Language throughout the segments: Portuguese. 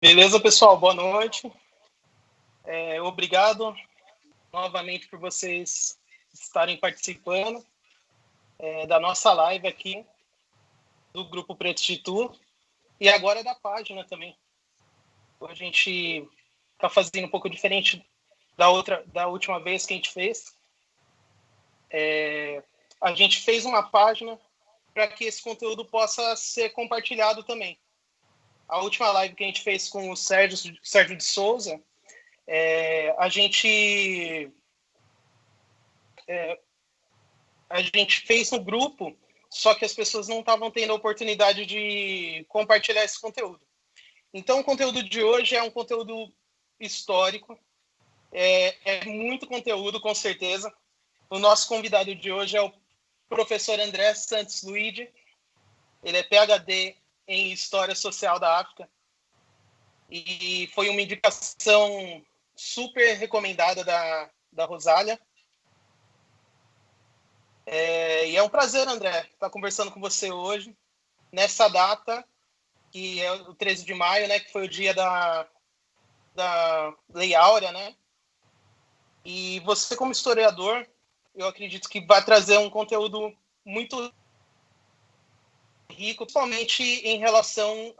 Beleza, pessoal? Boa noite. Obrigado novamente por vocês estarem participando da nossa live aqui do Grupo Preto de Itu e agora da página também. A gente está fazendo um pouco diferente da última vez que a gente fez. A gente fez uma página para que esse conteúdo possa ser compartilhado também. A última live que a gente fez com o Sérgio de Souza, a gente fez no grupo, só que as pessoas não estavam tendo a oportunidade de compartilhar esse conteúdo. Então, o conteúdo de hoje é um conteúdo histórico, é muito conteúdo, com certeza. O nosso convidado de hoje é o professor André Santos Luigi. Ele é PhD em História Social da África e foi uma indicação super recomendada da Rosália. E é um prazer, André, estar conversando com você hoje, nessa data, que é o 13 de maio, né, que foi o dia da Lei Áurea, né? E você, como historiador, eu acredito que vai trazer um conteúdo muito rico, principalmente em relação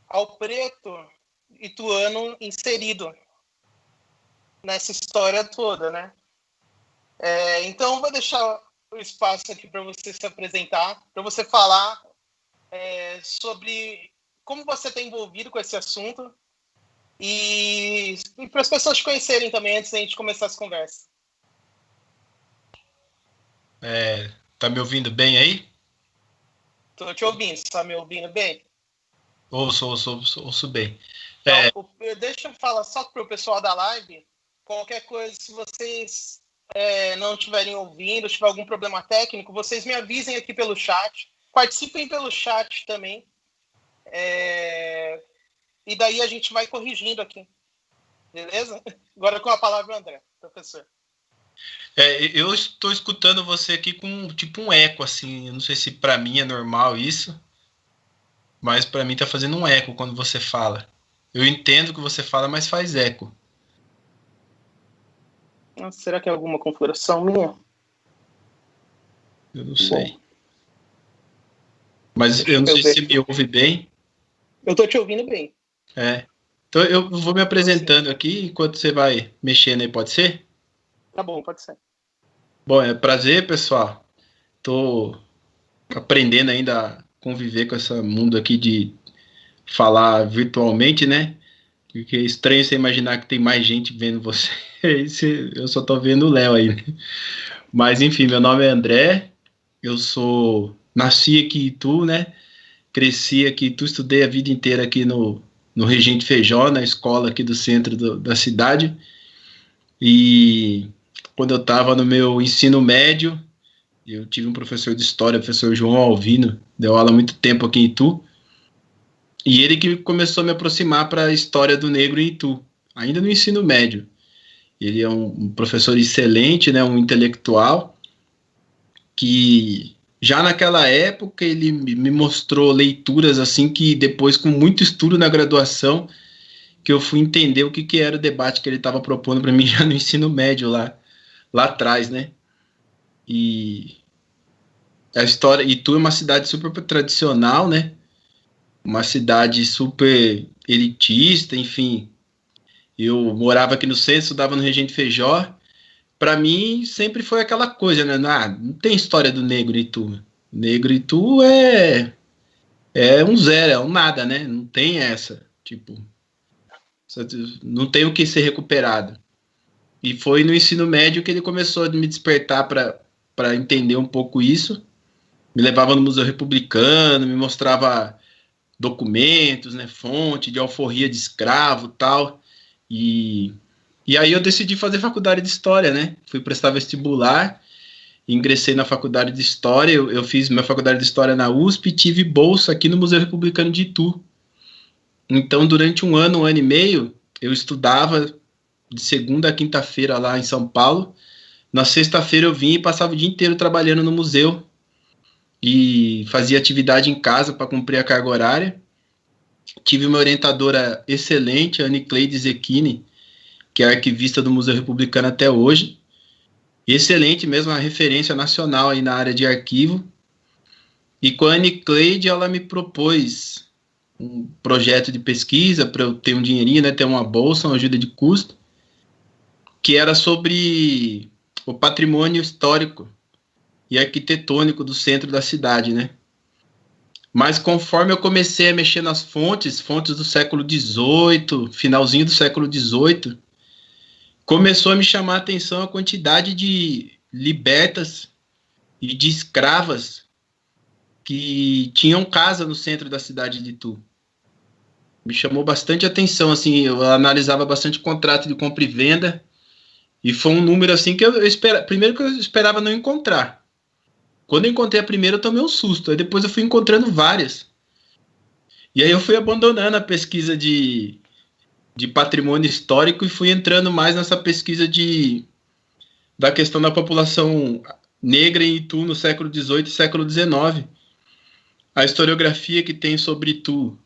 ao preto ituano inserido nessa história toda, né? Então, vou deixar o espaço aqui para você se apresentar, para você falar sobre como você está envolvido com esse assunto e para as pessoas te conhecerem também antes da gente começar essa conversa. Tá me ouvindo bem aí? Estou te ouvindo. Você está me ouvindo bem? Ouço bem. Então, deixa eu falar só para o pessoal da live. Qualquer coisa, se vocês não estiverem ouvindo, se tiver algum problema técnico, vocês me avisem aqui pelo chat. Participem pelo chat também. E daí a gente vai corrigindo aqui. Beleza? Agora com a palavra, André, professor. Eu estou escutando você aqui com tipo um eco, assim. Eu não sei se para mim é normal isso, mas para mim tá fazendo um eco quando você fala. Eu entendo o que você fala, mas faz eco. Será que é alguma configuração minha? Eu não sei. Bom, mas eu não sei se me ouve bem. Eu tô te ouvindo bem. Então eu vou me apresentando aqui enquanto você vai mexendo aí, pode ser? Tá bom, pode ser. Bom, é prazer, pessoal. Tô aprendendo ainda a conviver com esse mundo aqui de falar virtualmente, né? Porque é estranho você imaginar que tem mais gente vendo você. Eu só tô vendo o Léo aí, né? Mas enfim, meu nome é André. Eu nasci aqui em Itu, né? Cresci aqui em Itu, estudei a vida inteira aqui no Regente Feijó, na escola aqui do centro da cidade. E quando eu estava no meu ensino médio, eu tive um professor de história, o professor João Alvino, deu aula há muito tempo aqui em Itu. E ele que começou a me aproximar para a história do negro em Itu, ainda no ensino médio. Ele é um professor excelente, né, um intelectual, que já naquela época ele me mostrou leituras assim que depois, com muito estudo na graduação, que eu fui entender o que era o debate que ele estava propondo para mim já no ensino médio lá atrás, né? E a história, Itu é uma cidade super tradicional, né? Uma cidade super elitista, enfim. Eu morava aqui no centro, estudava no Regente Feijó. Para mim, sempre foi aquela coisa, né? Não tem história do negro em Itu. O negro em Itu é um zero, é um nada, né? Não tem essa, tipo, não tem o que ser recuperado. E foi no ensino médio que ele começou a me despertar para entender um pouco isso. Me levava no Museu Republicano, me mostrava documentos, né, fonte de alforria de escravo, tal. E aí eu decidi fazer faculdade de História, né? Fui prestar vestibular, ingressei na faculdade de História, eu fiz minha faculdade de História na USP e tive bolsa aqui no Museu Republicano de Itu. Então, durante um ano e meio, eu estudava de segunda a quinta-feira lá em São Paulo. Na sexta-feira eu vinha e passava o dia inteiro trabalhando no museu e fazia atividade em casa para cumprir a carga horária. Tive uma orientadora excelente, a Anicleide Zecchini, que é arquivista do Museu Republicano até hoje. Excelente mesmo, uma referência nacional aí na área de arquivo. E com a Anicleide, ela me propôs um projeto de pesquisa para eu ter um dinheirinho, né, ter uma bolsa, uma ajuda de custo, que era sobre o patrimônio histórico e arquitetônico do centro da cidade, né? Mas conforme eu comecei a mexer nas fontes do século XVIII, finalzinho do século XVIII, começou a me chamar a atenção a quantidade de libertas e de escravas que tinham casa no centro da cidade de Itu. Me chamou bastante atenção, assim, eu analisava bastante contrato de compra e venda, e foi um número assim que primeiro que eu esperava não encontrar. Quando eu encontrei a primeira, eu tomei um susto, aí depois eu fui encontrando várias. E aí eu fui abandonando a pesquisa de patrimônio histórico e fui entrando mais nessa pesquisa da questão da população negra em Itu no século XVIII e século XIX. A historiografia que tem sobre Itu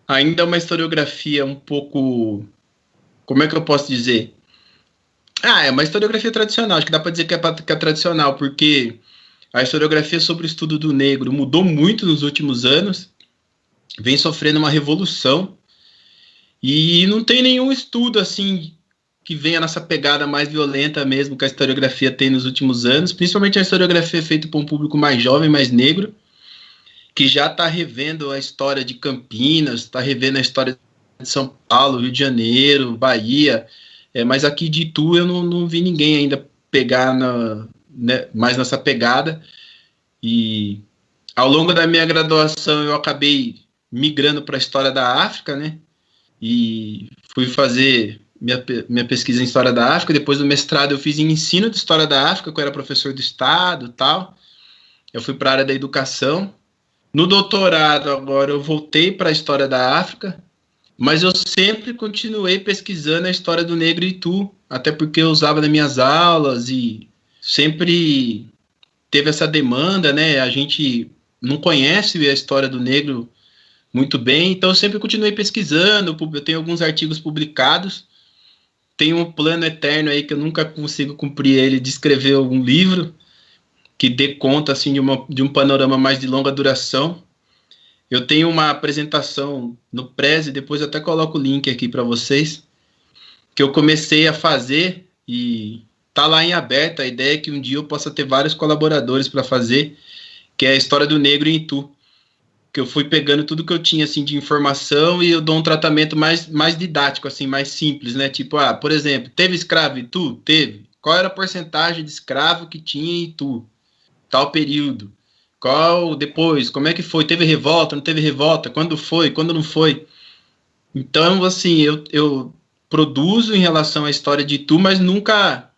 ainda é uma historiografia um pouco... Como é que eu posso dizer? É uma historiografia tradicional. Acho que dá para dizer que é tradicional, porque a historiografia sobre o estudo do negro mudou muito nos últimos anos, vem sofrendo uma revolução, e não tem nenhum estudo assim que venha nessa pegada mais violenta mesmo que a historiografia tem nos últimos anos, principalmente a historiografia feita por um público mais jovem, mais negro, que já está revendo a história de Campinas, está revendo a história de São Paulo, Rio de Janeiro, Bahia, mas aqui de Itu eu não vi ninguém ainda pegar mais nessa pegada. E ao longo da minha graduação eu acabei migrando para a história da África, né? E fui fazer minha pesquisa em História da África. Depois do mestrado eu fiz em Ensino de História da África, que eu era professor do Estado e tal. Eu fui para a área da educação. No doutorado agora eu voltei para a História da África, mas eu sempre continuei pesquisando a história do negro em Itu, até porque eu usava nas minhas aulas e sempre teve essa demanda, né? A gente não conhece a história do negro muito bem, então eu sempre continuei pesquisando. Eu tenho alguns artigos publicados, tenho um plano eterno aí que eu nunca consigo cumprir ele, de escrever um livro que dê conta assim, de um panorama mais de longa duração. Eu tenho uma apresentação no Prezi, depois eu até coloco o link aqui para vocês, que eu comecei a fazer e tá lá em aberto. A ideia é que um dia eu possa ter vários colaboradores para fazer, que é a história do negro em Itu, que eu fui pegando tudo que eu tinha assim de informação e eu dou um tratamento mais didático, assim, mais simples, né? Tipo, por exemplo, teve escravo em Itu? Teve. Qual era a porcentagem de escravo que tinha em Itu? Tal período. Qual depois? Como é que foi? Teve revolta? Não teve revolta? Quando foi? Quando não foi? Então, assim, eu produzo em relação à história de Itu, mas nunca...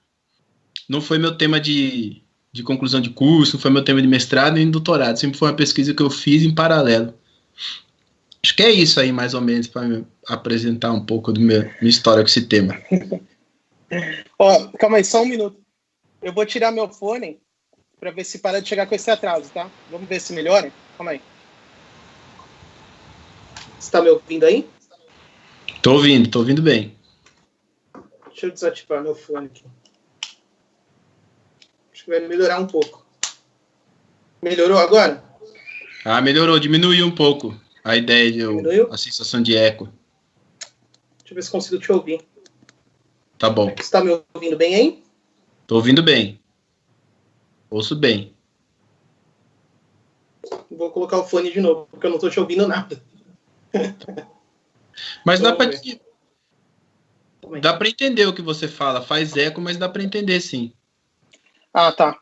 Não foi meu tema de conclusão de curso, não foi meu tema de mestrado nem de doutorado. Sempre foi uma pesquisa que eu fiz em paralelo. Acho que é isso aí, mais ou menos, para apresentar um pouco da minha história com esse tema. Calma aí, só um minuto. Eu vou tirar meu fone para ver se para de chegar com esse atraso, tá? Vamos ver se melhora. Calma aí. Você está me ouvindo aí? Tô ouvindo bem. Deixa eu desativar meu fone aqui. Acho que vai melhorar um pouco. Melhorou agora? Melhorou, diminuiu um pouco a ideia a sensação de eco. Deixa eu ver se consigo te ouvir. Tá bom. Você está me ouvindo bem aí? Tô ouvindo bem. Ouço bem. Vou colocar o fone de novo, porque eu não tô te ouvindo nada. Mas dá para entender o que você fala. Faz eco, mas dá para entender, sim. Tá.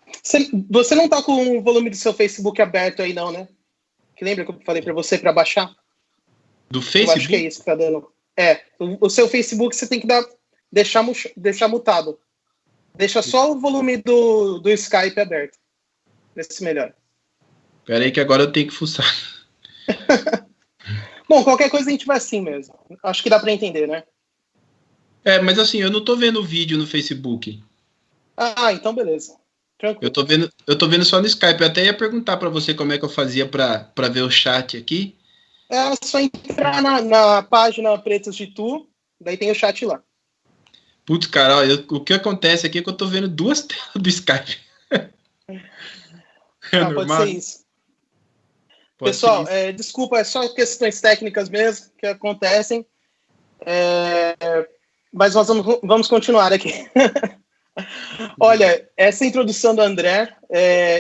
Você não tá com o volume do seu Facebook aberto aí, não, né? Que lembra que eu falei para você para baixar? Do Facebook? Eu acho que é isso que tá dando. O seu Facebook você tem que deixar mutado. Deixa só o volume do Skype aberto. Vê se melhora. Pera aí que agora eu tenho que fuçar. Bom, qualquer coisa a gente vai assim mesmo. Acho que dá para entender, né? Mas assim, eu não tô vendo o vídeo no Facebook. Então beleza. Tranquilo. Eu tô vendo só no Skype. Eu até ia perguntar para você como é que eu fazia para ver o chat aqui. É só entrar na página Pretos de Tu, daí tem o chat lá. Putz, cara, ó, o que acontece aqui é que eu tô vendo duas telas do Skype. É normal? Pode ser isso. Pode Pessoal, ser isso. desculpa, é só questões técnicas mesmo que acontecem. Mas nós vamos continuar aqui. Olha, essa introdução do André,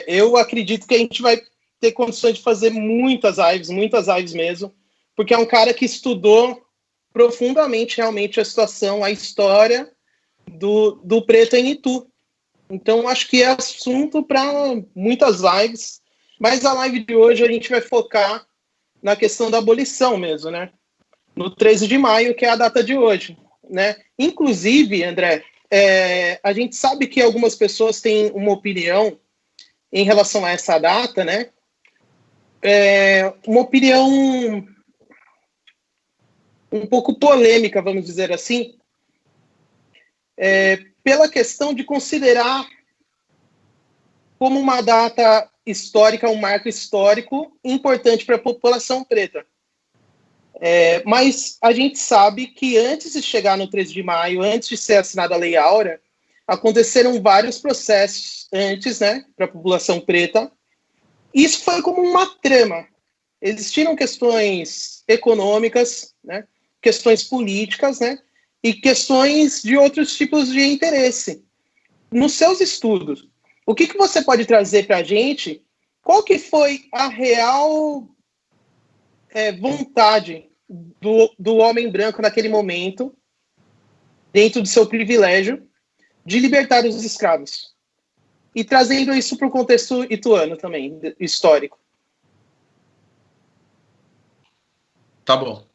eu acredito que a gente vai ter condições de fazer muitas lives mesmo, porque é um cara que estudou profundamente realmente a situação, a história do preto em Itu. Então, acho que é assunto para muitas lives, mas a live de hoje a gente vai focar na questão da abolição mesmo, né? No 13 de maio, que é a data de hoje, né? Inclusive, André, a gente sabe que algumas pessoas têm uma opinião em relação a essa data, né? Uma opinião um pouco polêmica, vamos dizer assim, pela questão de considerar como uma data histórica, um marco histórico importante para a população preta. Mas a gente sabe que antes de chegar no 13 de maio, antes de ser assinada a Lei Áurea, aconteceram vários processos antes, né, para a população preta. Isso foi como uma trama. Existiram questões econômicas, né, questões políticas, né, e questões de outros tipos de interesse. Nos seus estudos, o que você pode trazer para a gente? Qual que foi a real vontade do homem branco naquele momento, dentro do seu privilégio, de libertar os escravos? E trazendo isso para o contexto ituano também, histórico. Tá bom.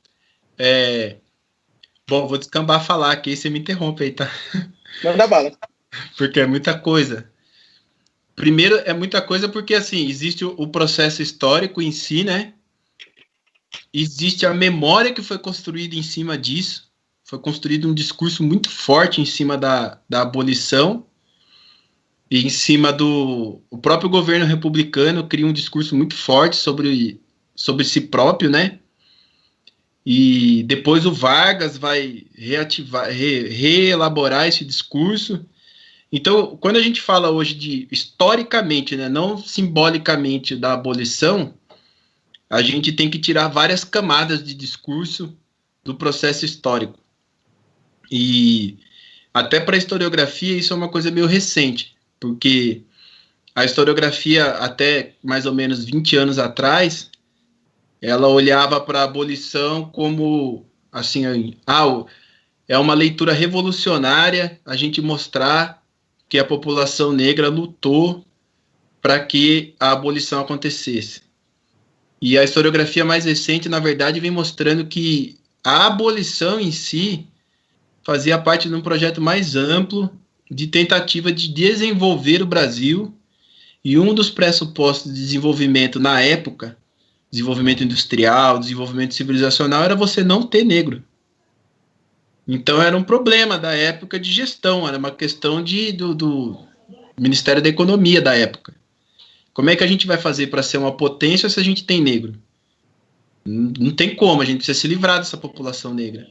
Bom, vou descambar a falar aqui, você me interrompe aí, tá? Manda bala. Porque é muita coisa. Primeiro, é muita coisa porque, assim, existe o processo histórico em si, né? Existe a memória que foi construída em cima disso. Foi construído um discurso muito forte em cima da abolição. E em cima o próprio governo republicano cria um discurso muito forte sobre si próprio, né? E depois o Vargas vai reelaborar esse discurso. Então, quando a gente fala hoje de historicamente, né, não simbolicamente da abolição, a gente tem que tirar várias camadas de discurso do processo histórico. E até para a historiografia isso é uma coisa meio recente, porque a historiografia até mais ou menos 20 anos atrás, ela olhava para a abolição como, assim, é uma leitura revolucionária a gente mostrar que a população negra lutou para que a abolição acontecesse. E a historiografia mais recente, na verdade, vem mostrando que a abolição em si fazia parte de um projeto mais amplo de tentativa de desenvolver o Brasil, e um dos pressupostos de desenvolvimento na época, desenvolvimento industrial, desenvolvimento civilizacional, era você não ter negro. Então era um problema da época de gestão, era uma questão do Ministério da Economia da época. Como é que a gente vai fazer para ser uma potência se a gente tem negro? Não tem como, a gente precisa se livrar dessa população negra.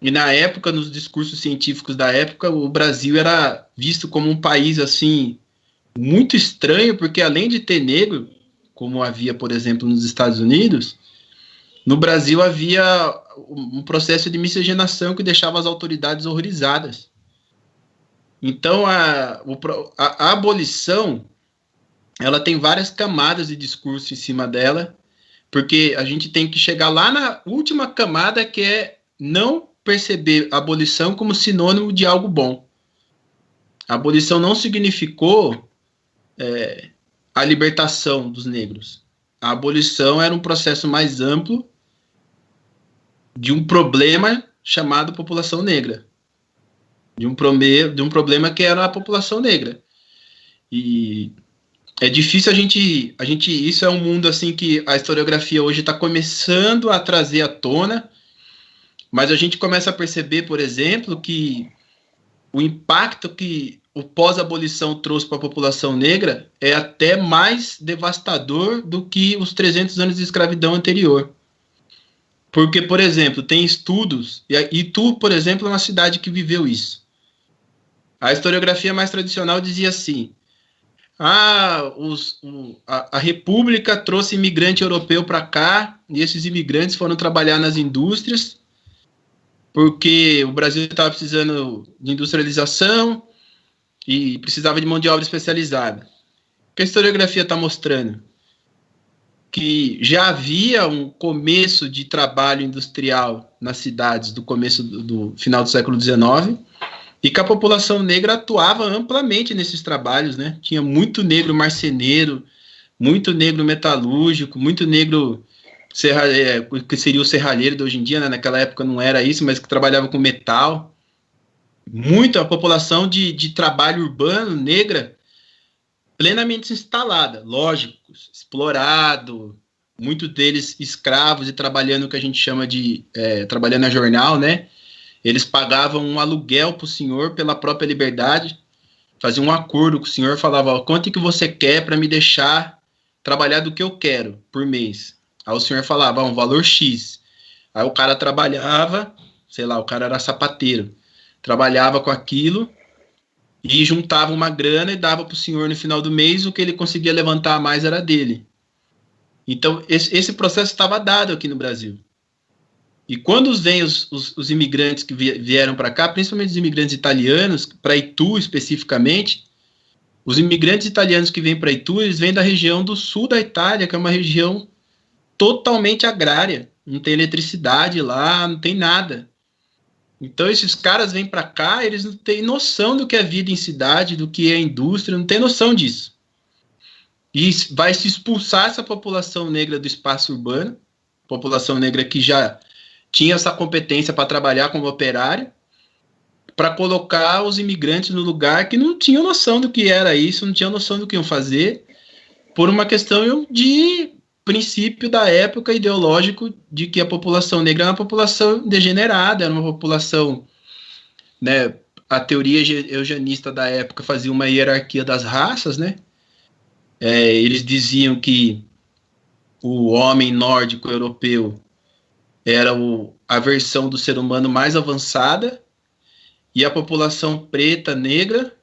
E na época, nos discursos científicos da época, o Brasil era visto como um país assim muito estranho, porque além de ter negro, como havia, por exemplo, nos Estados Unidos, no Brasil havia um processo de miscigenação que deixava as autoridades horrorizadas. Então, a abolição, ela tem várias camadas de discurso em cima dela, porque a gente tem que chegar lá na última camada, que é não perceber a abolição como sinônimo de algo bom. A abolição não significou a libertação dos negros. A abolição era um processo mais amplo de um problema chamado população negra. De um problema que era a população negra. E é difícil a gente... Isso é um mundo assim que a historiografia hoje está começando a trazer à tona, mas a gente começa a perceber, por exemplo, que o impacto que o pós-abolição trouxe para a população negra é até mais devastador do que os 300 anos de escravidão anterior. Porque, por exemplo, tem estudos, e Itu, por exemplo, é uma cidade que viveu isso. A historiografia mais tradicional dizia assim: a República trouxe imigrante europeu para cá, e esses imigrantes foram trabalhar nas indústrias, porque o Brasil estava precisando de industrialização e precisava de mão de obra especializada. O que a historiografia está mostrando? Que já havia um começo de trabalho industrial nas cidades do começo do final do século XIX, e que a população negra atuava amplamente nesses trabalhos, né? Tinha muito negro marceneiro, muito negro metalúrgico, muito negro que seria o serralheiro de hoje em dia, né? Naquela época não era isso, mas que trabalhava com metal. Muito a população de trabalho urbano negra plenamente instalada, lógico, explorado, muitos deles escravos e trabalhando o que a gente chama de trabalhando na jornal, né? Eles pagavam um aluguel para o senhor pela própria liberdade, faziam um acordo com o senhor, falava, quanto que você quer para me deixar trabalhar do que eu quero por mês? Aí o senhor falava, um valor X. Aí o cara trabalhava, sei lá, o cara era sapateiro, trabalhava com aquilo e juntava uma grana e dava para o senhor no final do mês, o que ele conseguia levantar a mais era dele. Então, esse processo estava dado aqui no Brasil. E quando vêm os imigrantes que vieram para cá, principalmente os imigrantes italianos, para Itu especificamente, os imigrantes italianos que vêm para Itu, eles vêm da região do sul da Itália, que é uma região totalmente agrária. Não tem eletricidade lá, não tem nada. Então esses caras vêm para cá, eles não têm noção do que é vida em cidade, do que é indústria, não tem noção disso. E vai se expulsar essa população negra do espaço urbano, população negra que já tinha essa competência para trabalhar como operário, para colocar os imigrantes no lugar que não tinham noção do que era isso, não tinham noção do que iam fazer, por uma questão de princípio da época ideológico de que a população negra era uma população degenerada, era uma população, né, a teoria eugenista da época fazia uma hierarquia das raças, né? Eles diziam que o homem nórdico europeu era a versão do ser humano mais avançada e a população preta, negra,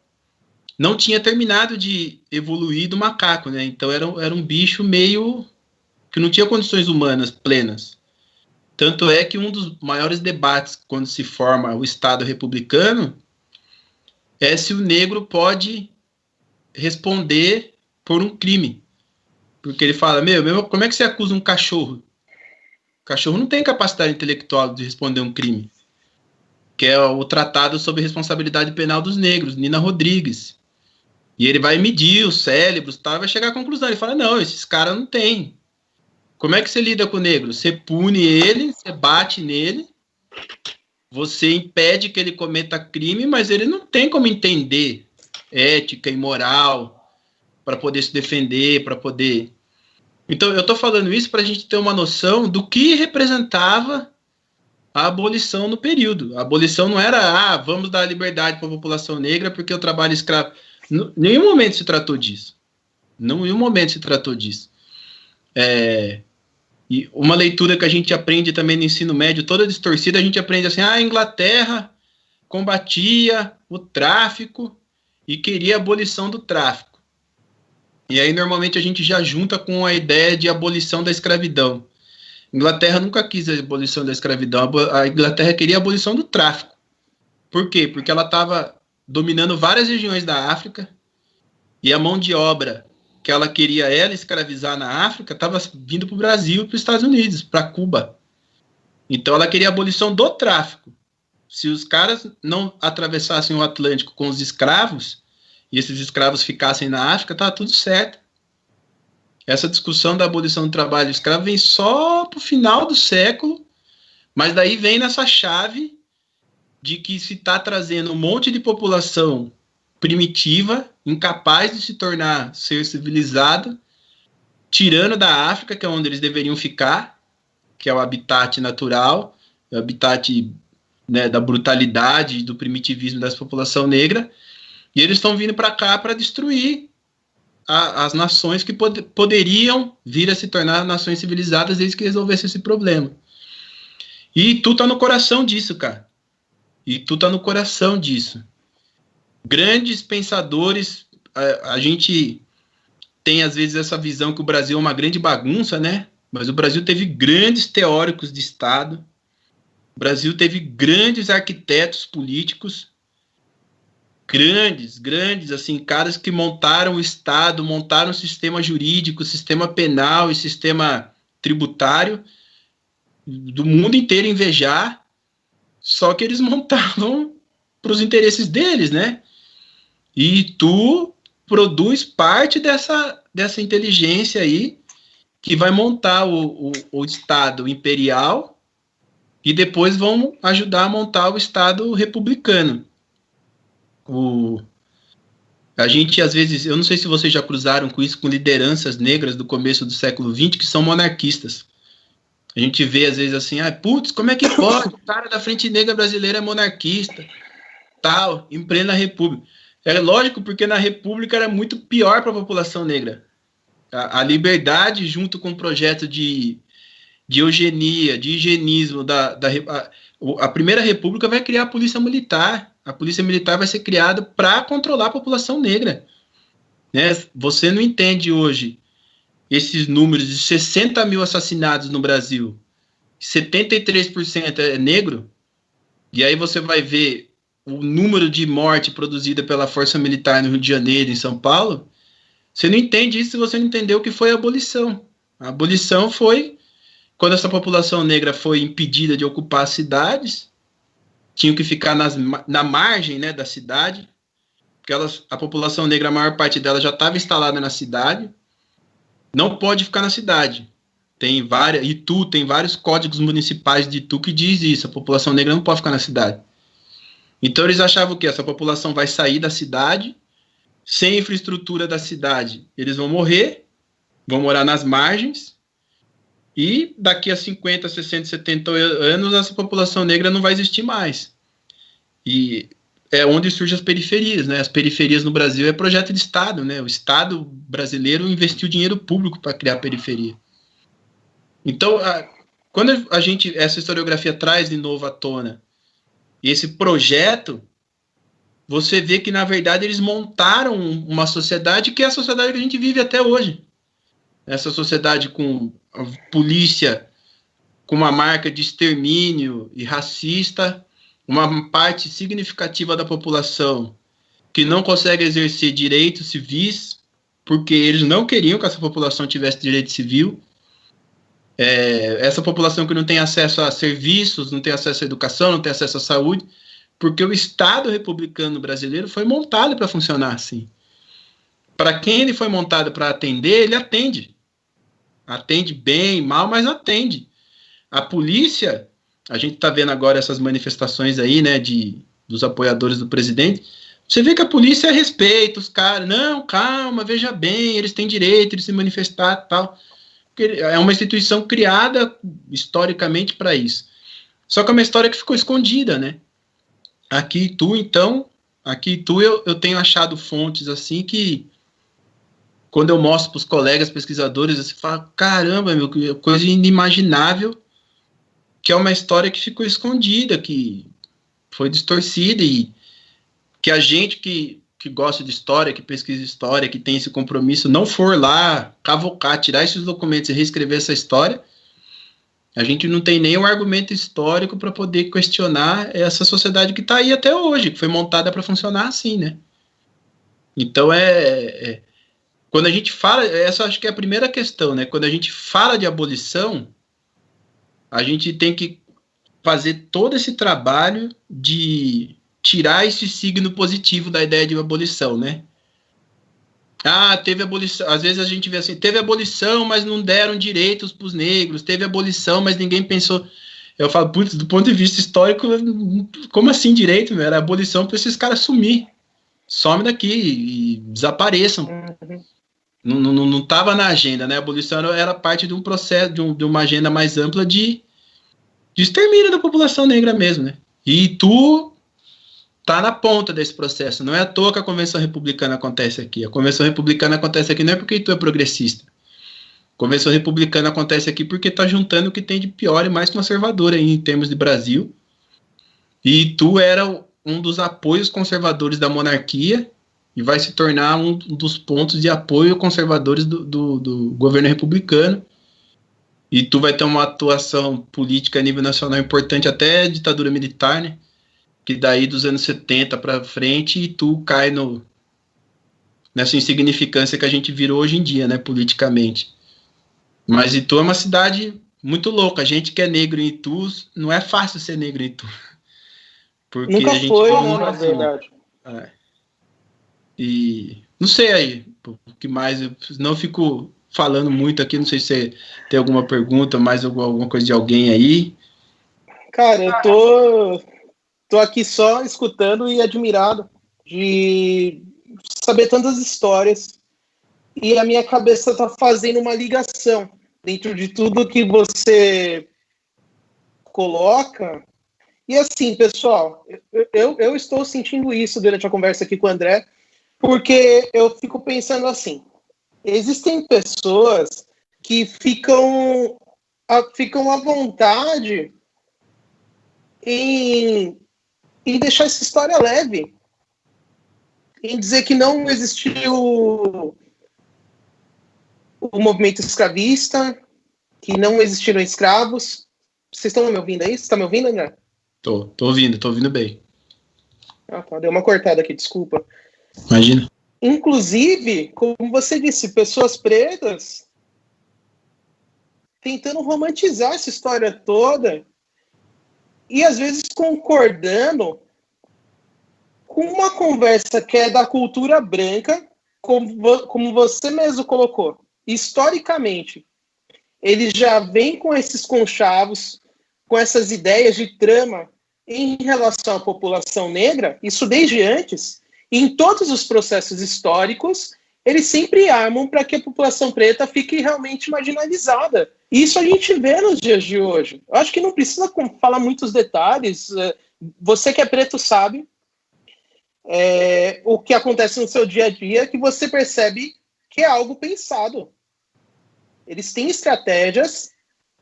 não tinha terminado de evoluir do macaco, né? Então era um bicho meio que não tinha condições humanas plenas. Tanto é que um dos maiores debates quando se forma o Estado republicano é se o negro pode responder por um crime. Porque ele fala, como é que você acusa um cachorro? O cachorro não tem capacidade intelectual de responder um crime. Que é o Tratado sobre Responsabilidade Penal dos Negros, Nina Rodrigues. E ele vai medir os cérebros, tá? Vai chegar à conclusão. Ele fala, não, esses caras não têm. Como é que você lida com o negro? Você pune ele, você bate nele, você impede que ele cometa crime, mas ele não tem como entender ética e moral para poder se defender, para poder... Então, eu estou falando isso para a gente ter uma noção do que representava a abolição no período. A abolição não era, vamos dar liberdade para a população negra porque o trabalho escravo... Em nenhum momento se tratou disso. Nenhum momento se tratou disso. E uma leitura que a gente aprende também no ensino médio, toda distorcida, a gente aprende assim, a Inglaterra combatia o tráfico e queria a abolição do tráfico. E aí, normalmente, a gente já junta com a ideia de abolição da escravidão. A Inglaterra nunca quis a abolição da escravidão, a Inglaterra queria a abolição do tráfico. Por quê? Porque ela estava dominando várias regiões da África e a mão de obra que ela queria escravizar na África estava vindo para o Brasil e para os Estados Unidos, para Cuba. Então ela queria a abolição do tráfico. Se os caras não atravessassem o Atlântico com os escravos, e esses escravos ficassem na África, estava tudo certo. Essa discussão da abolição do trabalho escravo vem só para o final do século, mas daí vem nessa chave de que se está trazendo um monte de população primitiva, incapaz de se tornar ser civilizado, tirando da África, que é onde eles deveriam ficar, que é o habitat natural, o habitat, né, da brutalidade e do primitivismo da população negra, e eles estão vindo para cá para destruir as nações que poderiam vir a se tornar nações civilizadas desde que resolvesse esse problema. E tu tá no coração disso, cara. E tu tá no coração disso. Grandes pensadores, a gente tem às vezes essa visão que o Brasil é uma grande bagunça, né? Mas o Brasil teve grandes teóricos de Estado, o Brasil teve grandes arquitetos políticos, grandes, assim, caras que montaram o Estado, montaram o sistema jurídico, o sistema penal e sistema tributário do mundo inteiro invejar, só que eles montavam para os interesses deles, né? E tu produz parte dessa inteligência aí que vai montar o Estado imperial e depois vão ajudar a montar o Estado republicano. A gente, às vezes, eu não sei se vocês já cruzaram com isso, com lideranças negras do começo do século XX que são monarquistas. A gente vê, às vezes, assim, putz, como é que pode? O cara da Frente Negra Brasileira é monarquista, tal, em plena república. É lógico, porque na república era muito pior para a população negra. A liberdade, junto com o projeto de eugenia, de higienismo, a primeira república vai criar a polícia militar. A polícia militar vai ser criada para controlar a população negra. Né? Você não entende hoje esses números de 60 mil assassinados no Brasil, 73% é negro, e aí você vai ver o número de morte produzida pela Força Militar no Rio de Janeiro, em São Paulo. Você não entende isso se você não entendeu o que foi a abolição. A abolição foi quando essa população negra foi impedida de ocupar as cidades, tinham que ficar na margem, né, da cidade, porque a população negra, a maior parte dela já estava instalada na cidade, não pode ficar na cidade. Itu tem vários códigos municipais de Itu que diz isso, a população negra não pode ficar na cidade. Então eles achavam que essa população vai sair da cidade, sem infraestrutura da cidade, eles vão morrer, vão morar nas margens, e daqui a 50, 60, 70 anos, essa população negra não vai existir mais. E é onde surgem as periferias, né? As periferias no Brasil é projeto de Estado, né? O Estado brasileiro investiu dinheiro público para criar a periferia. Então, quando essa historiografia traz de novo à tona esse projeto, você vê que, na verdade, eles montaram uma sociedade que é a sociedade que a gente vive até hoje. Essa sociedade com a polícia, com uma marca de extermínio e racista, uma parte significativa da população que não consegue exercer direitos civis, porque eles não queriam que essa população tivesse direito civil. Essa população que não tem acesso a serviços, não tem acesso à educação, não tem acesso à saúde, porque o Estado republicano brasileiro foi montado para funcionar assim. Para quem ele foi montado para atender, ele atende. Atende bem, mal, mas atende. A polícia, a gente está vendo agora essas manifestações aí, né, dos apoiadores do presidente, você vê que a polícia respeita os caras, não, calma, veja bem, eles têm direito de se manifestar e tal. Porque é uma instituição criada historicamente para isso. Só que é uma história que ficou escondida, né? Aqui eu tenho achado fontes assim que, quando eu mostro para os colegas pesquisadores, você fala, caramba, meu, que coisa inimaginável, que é uma história que ficou escondida, que foi distorcida, e que a gente que gosta de história, que pesquisa história, que tem esse compromisso, não for lá cavocar, tirar esses documentos e reescrever essa história, a gente não tem nenhum argumento histórico para poder questionar essa sociedade que está aí até hoje, que foi montada para funcionar assim, né? Então, quando a gente fala, essa acho que é a primeira questão, né? Quando a gente fala de abolição, a gente tem que fazer todo esse trabalho de tirar esse signo positivo da ideia de abolição, né? Teve abolição, às vezes a gente vê assim, teve abolição, mas não deram direitos para os negros, teve abolição, mas ninguém pensou. Eu falo, putz, do ponto de vista histórico, como assim direito? Era abolição para esses caras sumir. Some daqui e desapareçam. Não estava na agenda, né? A abolição era parte de um processo, de uma agenda mais ampla de extermínio da população negra mesmo, né? E tu tá na ponta desse processo. Não é à toa que a Convenção Republicana acontece aqui. A Convenção Republicana acontece aqui não é porque tu é progressista. A Convenção Republicana acontece aqui porque está juntando o que tem de pior e mais conservador aí, em termos de Brasil. E Itu era um dos apoios conservadores da monarquia e vai se tornar um dos pontos de apoio conservadores do governo republicano. E tu vai ter uma atuação política a nível nacional importante até a ditadura militar, né? Que daí dos anos 70 para frente, e tu cai nessa insignificância que a gente virou hoje em dia, né, politicamente. Mas Itu é uma cidade muito louca. A gente que é negro em Itu, não é fácil ser negro em Itu. Porque Nunca a gente foi, vive né, um na vazio. verdade. E não sei aí o que mais, eu não fico falando muito aqui, não sei se você tem alguma pergunta, mais alguma coisa de alguém aí. Cara, eu tô aqui só escutando e admirado de saber tantas histórias. E a minha cabeça tá fazendo uma ligação dentro de tudo que você coloca. E assim, pessoal, eu estou sentindo isso durante a conversa aqui com o André, porque eu fico pensando assim, existem pessoas que ficam à vontade em deixar essa história leve, em dizer que não existiu o movimento escravista, que não existiram escravos. Vocês estão me ouvindo aí? Você está me ouvindo, André? Tô ouvindo bem. Ah, tá, deu uma cortada aqui, desculpa. Imagina. Inclusive, como você disse, pessoas pretas tentando romantizar essa história toda e às vezes concordando com uma conversa que é da cultura branca, como você mesmo colocou. Historicamente, eles já vêm com esses conchavos, com essas ideias de trama em relação à população negra, isso desde antes, e em todos os processos históricos, eles sempre armam para que a população preta fique realmente marginalizada. E isso a gente vê nos dias de hoje. Eu acho que não precisa falar muitos detalhes. Você que é preto sabe o que acontece no seu dia a dia, que você percebe que é algo pensado. Eles têm estratégias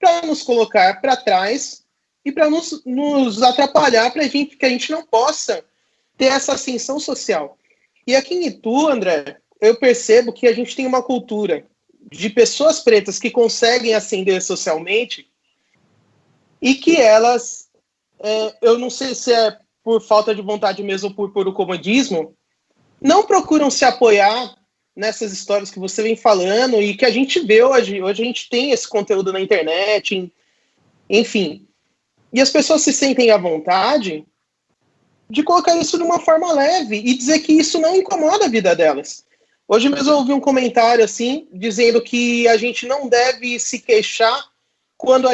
para nos colocar para trás e para nos atrapalhar para que a gente não possa ter essa ascensão social. E aqui em Itu, André, eu percebo que a gente tem uma cultura de pessoas pretas que conseguem ascender socialmente e que elas, eu não sei se é por falta de vontade mesmo, por puro comodismo, não procuram se apoiar nessas histórias que você vem falando e que a gente vê hoje. Hoje a gente tem esse conteúdo na internet, enfim. E as pessoas se sentem à vontade de colocar isso de uma forma leve e dizer que isso não incomoda a vida delas. Hoje mesmo eu ouvi um comentário assim, dizendo que a gente não deve se queixar quando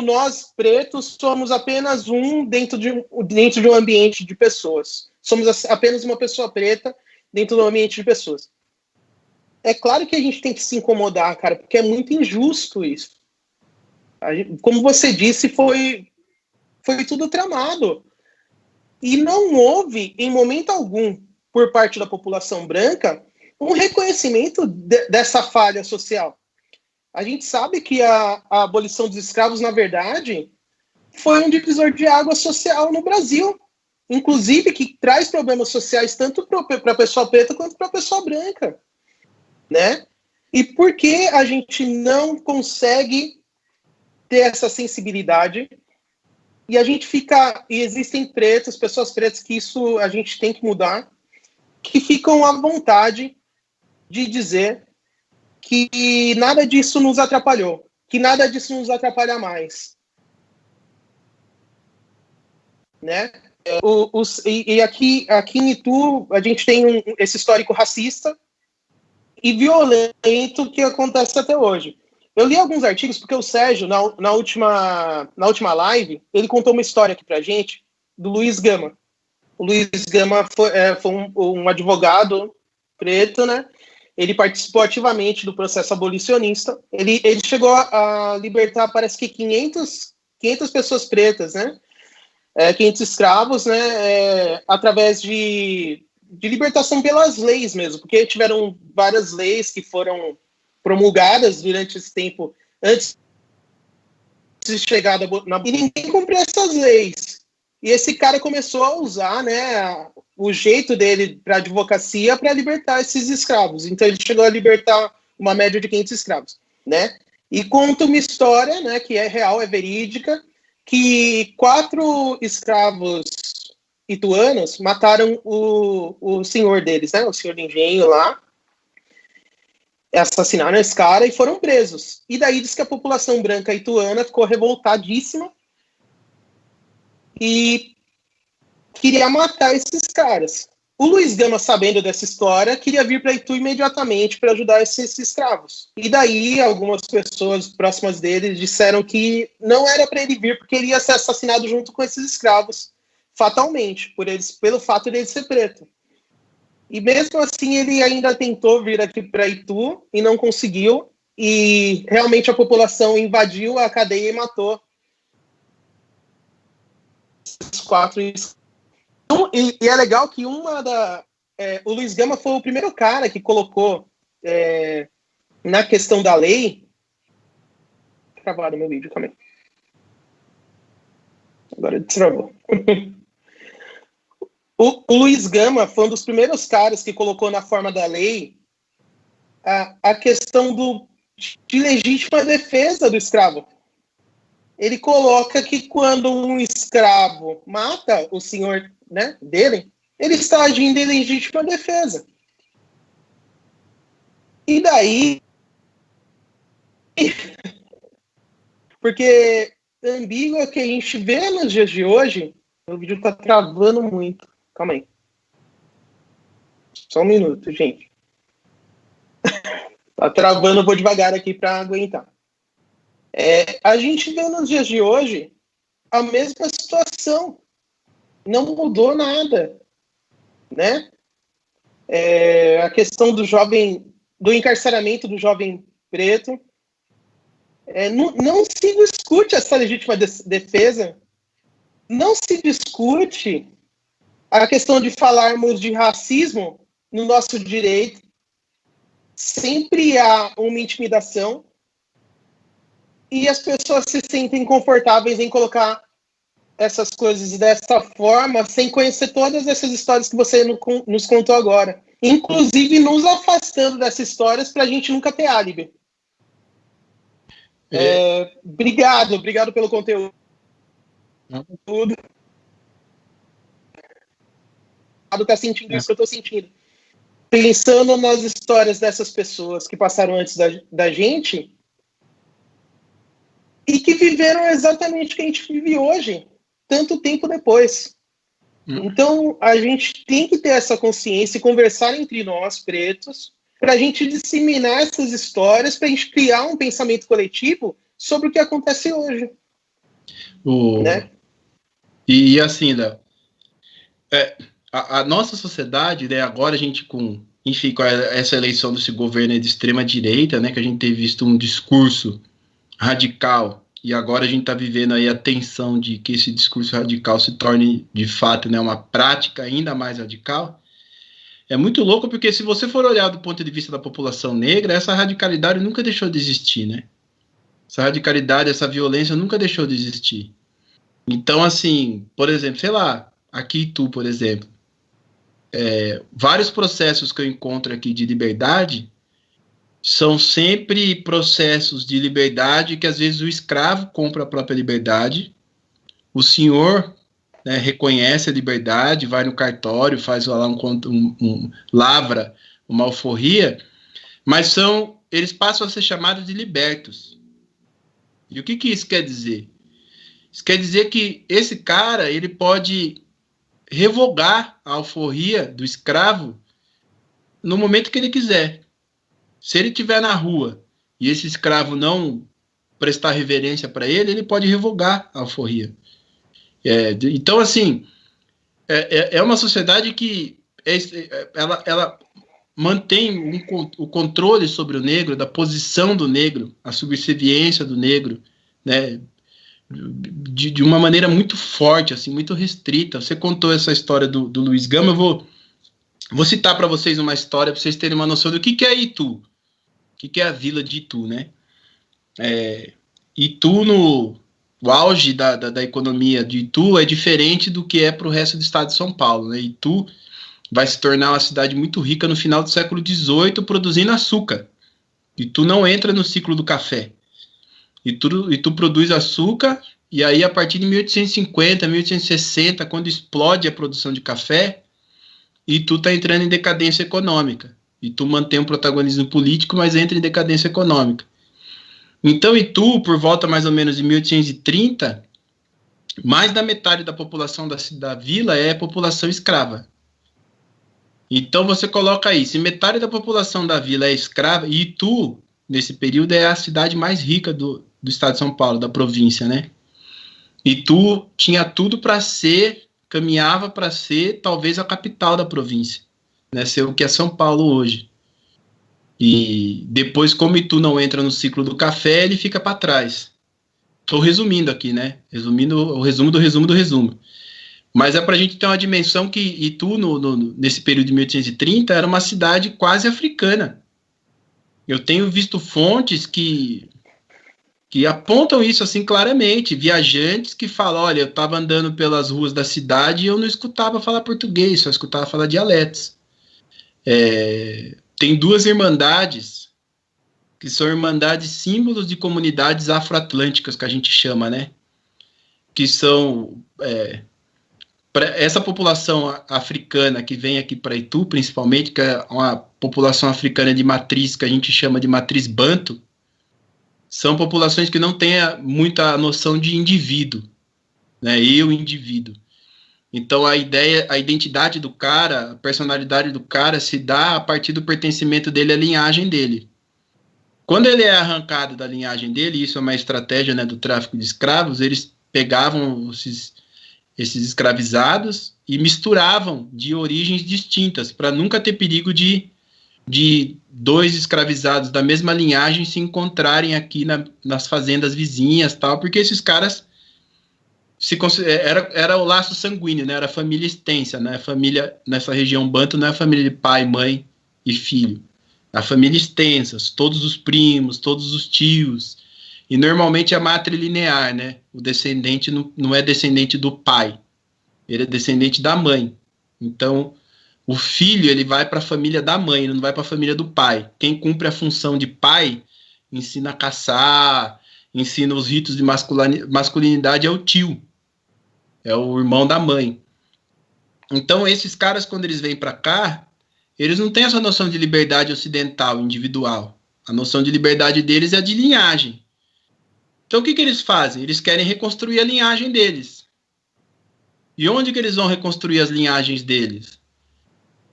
nós, pretos, somos apenas dentro de um ambiente de pessoas. Somos apenas uma pessoa preta dentro do ambiente de pessoas. É claro que a gente tem que se incomodar, cara, porque é muito injusto isso. Como você disse, foi tudo tramado. E não houve, em momento algum, por parte da população branca, um reconhecimento dessa falha social. A gente sabe que a abolição dos escravos, na verdade, foi um divisor de água social no Brasil. Inclusive, que traz problemas sociais tanto para a pessoa preta quanto para a pessoa branca. Né? E por que a gente não consegue ter essa sensibilidade? E a gente e existem pessoas pretas, que isso a gente tem que mudar, que ficam à vontade de dizer que nada disso nos atrapalhou, que nada disso nos atrapalha mais. Né? E aqui em Itu, a gente tem esse histórico racista e violento que acontece até hoje. Eu li alguns artigos porque o Sérgio, na última live, ele contou uma história aqui pra gente do Luiz Gama. O Luiz Gama foi um advogado preto, né? Ele participou ativamente do processo abolicionista. Ele chegou a libertar, parece que 500 pessoas pretas, né? 500 escravos, né? Através de libertação pelas leis mesmo, porque tiveram várias leis que foram promulgadas durante esse tempo, antes de chegar e ninguém cumpria essas leis. E esse cara começou a usar, né, o jeito dele para advocacia para libertar esses escravos. Então ele chegou a libertar uma média de 500 escravos, né? E conta uma história, né, que é real, é verídica, que 4 escravos ituanos mataram o senhor deles, né, o senhor do engenho lá, assassinaram esse cara e foram presos. E daí diz que a população branca ituana ficou revoltadíssima e queria matar esses caras. O Luiz Gama, sabendo dessa história, queria vir para Itu imediatamente para ajudar esses escravos. E daí algumas pessoas próximas dele disseram que não era para ele vir porque ele ia ser assassinado junto com esses escravos, fatalmente, pelo fato de ele ser preto. E mesmo assim ele ainda tentou vir aqui para Itu e não conseguiu. E realmente a população invadiu a cadeia e matou os 4 escravos. E é legal que o Luiz Gama foi o primeiro cara que colocou na questão da lei. Travado meu vídeo também. Agora destravou. O Luiz Gama foi um dos primeiros caras que colocou na forma da lei a questão de legítima defesa do escravo. Ele coloca que quando um escravo mata o senhor, né, dele, ele está agindo em legítima defesa. E daí... Porque ambíguo que a gente vê nos dias de hoje... O vídeo está travando muito. Calma aí. Só um minuto, gente. Tá travando, eu vou devagar aqui para aguentar. A gente vê nos dias de hoje a mesma situação. Não mudou nada, né? A questão do encarceramento do jovem preto. Não se discute essa legítima defesa. Não se discute a questão de falarmos de racismo no nosso direito. Sempre há uma intimidação e as pessoas se sentem confortáveis em colocar essas coisas dessa forma, sem conhecer todas essas histórias que você nos contou agora. Inclusive nos afastando dessas histórias para a gente nunca ter álibi. Obrigado pelo conteúdo. Tudo. Tá sentindo isso que eu tô sentindo. Pensando nas histórias dessas pessoas que passaram antes da gente e que viveram exatamente o que a gente vive hoje, tanto tempo depois. Então, a gente tem que ter essa consciência e conversar entre nós, pretos, para a gente disseminar essas histórias, para a gente criar um pensamento coletivo sobre o que acontece hoje. Né? E assim, Léo, a nossa sociedade, né, agora a gente com essa eleição desse governo de extrema direita, né, que a gente tem visto um discurso radical, e agora a gente está vivendo aí a tensão de que esse discurso radical se torne, de fato, né, uma prática ainda mais radical. É muito louco, porque se você for olhar do ponto de vista da população negra, essa radicalidade nunca deixou de existir, né? Essa radicalidade, essa violência nunca deixou de existir. Então, assim, por exemplo, sei lá, aqui tu, por exemplo, vários processos que eu encontro aqui de liberdade são sempre processos de liberdade que às vezes o escravo compra a própria liberdade, o senhor, né, reconhece a liberdade, vai no cartório, faz lá lavra uma alforria, mas eles passam a ser chamados de libertos. E o que isso quer dizer? Isso quer dizer que esse cara, ele pode revogar a alforria do escravo no momento que ele quiser. Se ele estiver na rua e esse escravo não prestar reverência para ele, ele pode revogar a alforria. Então, assim, é uma sociedade que ela mantém o controle sobre o negro, da posição do negro, a subserviência do negro, né, de uma maneira muito forte, assim, muito restrita. Você contou essa história do Luiz Gama, eu vou citar para vocês uma história, para vocês terem uma noção do que é Itu. que é a vila de Itu, né? Itu, no auge da economia de Itu, é diferente do que é para o resto do estado de São Paulo, né? Itu vai se tornar uma cidade muito rica no final do século XVIII, produzindo açúcar. Itu não entra no ciclo do café. Itu produz açúcar, e aí a partir de 1850, 1860, quando explode a produção de café, Itu está entrando em decadência econômica. Itu mantém um protagonismo político, mas entra em decadência econômica. Então, Itu, por volta mais ou menos de 1830, mais da metade da população da vila é população escrava. Então, você coloca aí, se metade da população da vila é escrava, e Itu, nesse período, é a cidade mais rica do estado de São Paulo, da província, né? Itu tinha tudo para ser, caminhava para ser, talvez, a capital da província, né? Ser o que é São Paulo hoje. E depois, como Itu não entra no ciclo do café, ele fica para trás. Estou resumindo aqui, né? Resumindo o resumo do resumo do resumo. Mas é para a gente ter uma dimensão que Itu, nesse período de 1830, era uma cidade quase africana. Eu tenho visto fontes que apontam isso assim claramente. Viajantes que falam, olha, eu estava andando pelas ruas da cidade e eu não escutava falar português, só escutava falar dialetos. Tem duas irmandades, que são irmandades símbolos de comunidades afroatlânticas, que a gente chama, né? Que são... essa população africana que vem aqui para Itu, principalmente, que é uma população africana de matriz, que a gente chama de matriz banto, são populações que não têm muita noção de indivíduo, né? Eu, indivíduo. Então, a identidade do cara, a personalidade do cara se dá a partir do pertencimento dele à linhagem dele. Quando ele é arrancado da linhagem dele, isso é uma estratégia, né, do tráfico de escravos, eles pegavam esses escravizados e misturavam de origens distintas, para nunca ter perigo de dois escravizados da mesma linhagem se encontrarem aqui nas fazendas vizinhas, tal, porque esses caras era o laço sanguíneo, né? Era a família extensa, né? A família nessa região banto não é a família de pai, mãe e filho, a família extensa, todos os primos, todos os tios, e normalmente é matrilinear, né? O descendente não é descendente do pai, ele é descendente da mãe. Então, o filho, ele vai para a família da mãe, ele não vai para a família do pai. Quem cumpre a função de pai, ensina a caçar, ensina os ritos de masculinidade, é o tio, é o irmão da mãe. Então, esses caras, quando eles vêm para cá, eles não têm essa noção de liberdade ocidental, individual. A noção de liberdade deles é de linhagem. Então, o que eles fazem? Eles querem reconstruir a linhagem deles. E onde que eles vão reconstruir as linhagens deles?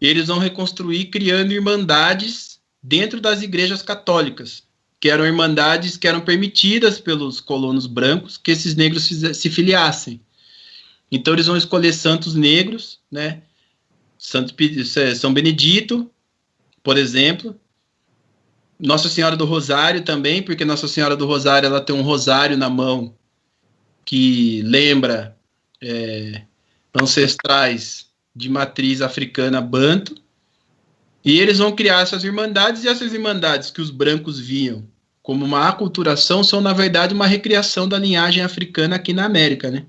Eles vão reconstruir criando irmandades dentro das igrejas católicas, que eram irmandades que eram permitidas pelos colonos brancos que esses negros se filiassem. Então, eles vão escolher santos negros, né? São Benedito, por exemplo, Nossa Senhora do Rosário também, porque Nossa Senhora do Rosário, ela tem um rosário na mão que lembra ancestrais de matriz africana banto, e eles vão criar essas irmandades, e essas irmandades que os brancos viam como uma aculturação são, na verdade, uma recriação da linhagem africana aqui na América, né?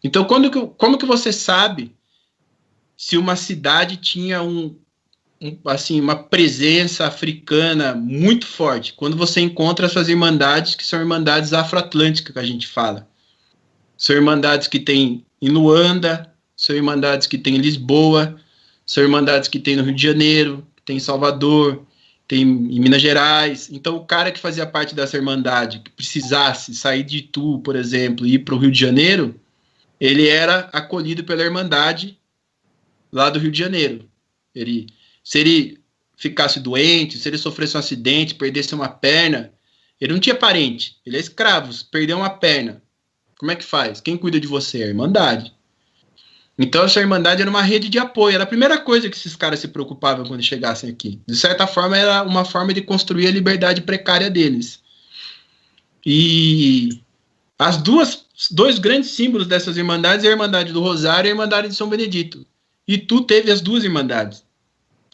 Então, como que você sabe se uma cidade tinha uma presença africana muito forte? Quando você encontra essas irmandades, que são irmandades afroatlânticas, que a gente fala. São irmandades que tem em Luanda, são irmandades que tem em Lisboa, são irmandades que tem no Rio de Janeiro, tem em Salvador, tem em Minas Gerais. Então, o cara que fazia parte dessa irmandade, que precisasse sair de Itu, por exemplo, e ir para o Rio de Janeiro, ele era acolhido pela irmandade lá do Rio de Janeiro. Se ele ficasse doente, se ele sofresse um acidente, perdesse uma perna, ele não tinha parente, ele é escravo, perdeu uma perna. Como é que faz? Quem cuida de você? É a irmandade. Então, essa irmandade era uma rede de apoio, era a primeira coisa que esses caras se preocupavam quando chegassem aqui. De certa forma, era uma forma de construir a liberdade precária deles. E dois grandes símbolos dessas irmandades é a Irmandade do Rosário e a Irmandade de São Benedito. E tu teve as duas irmandades.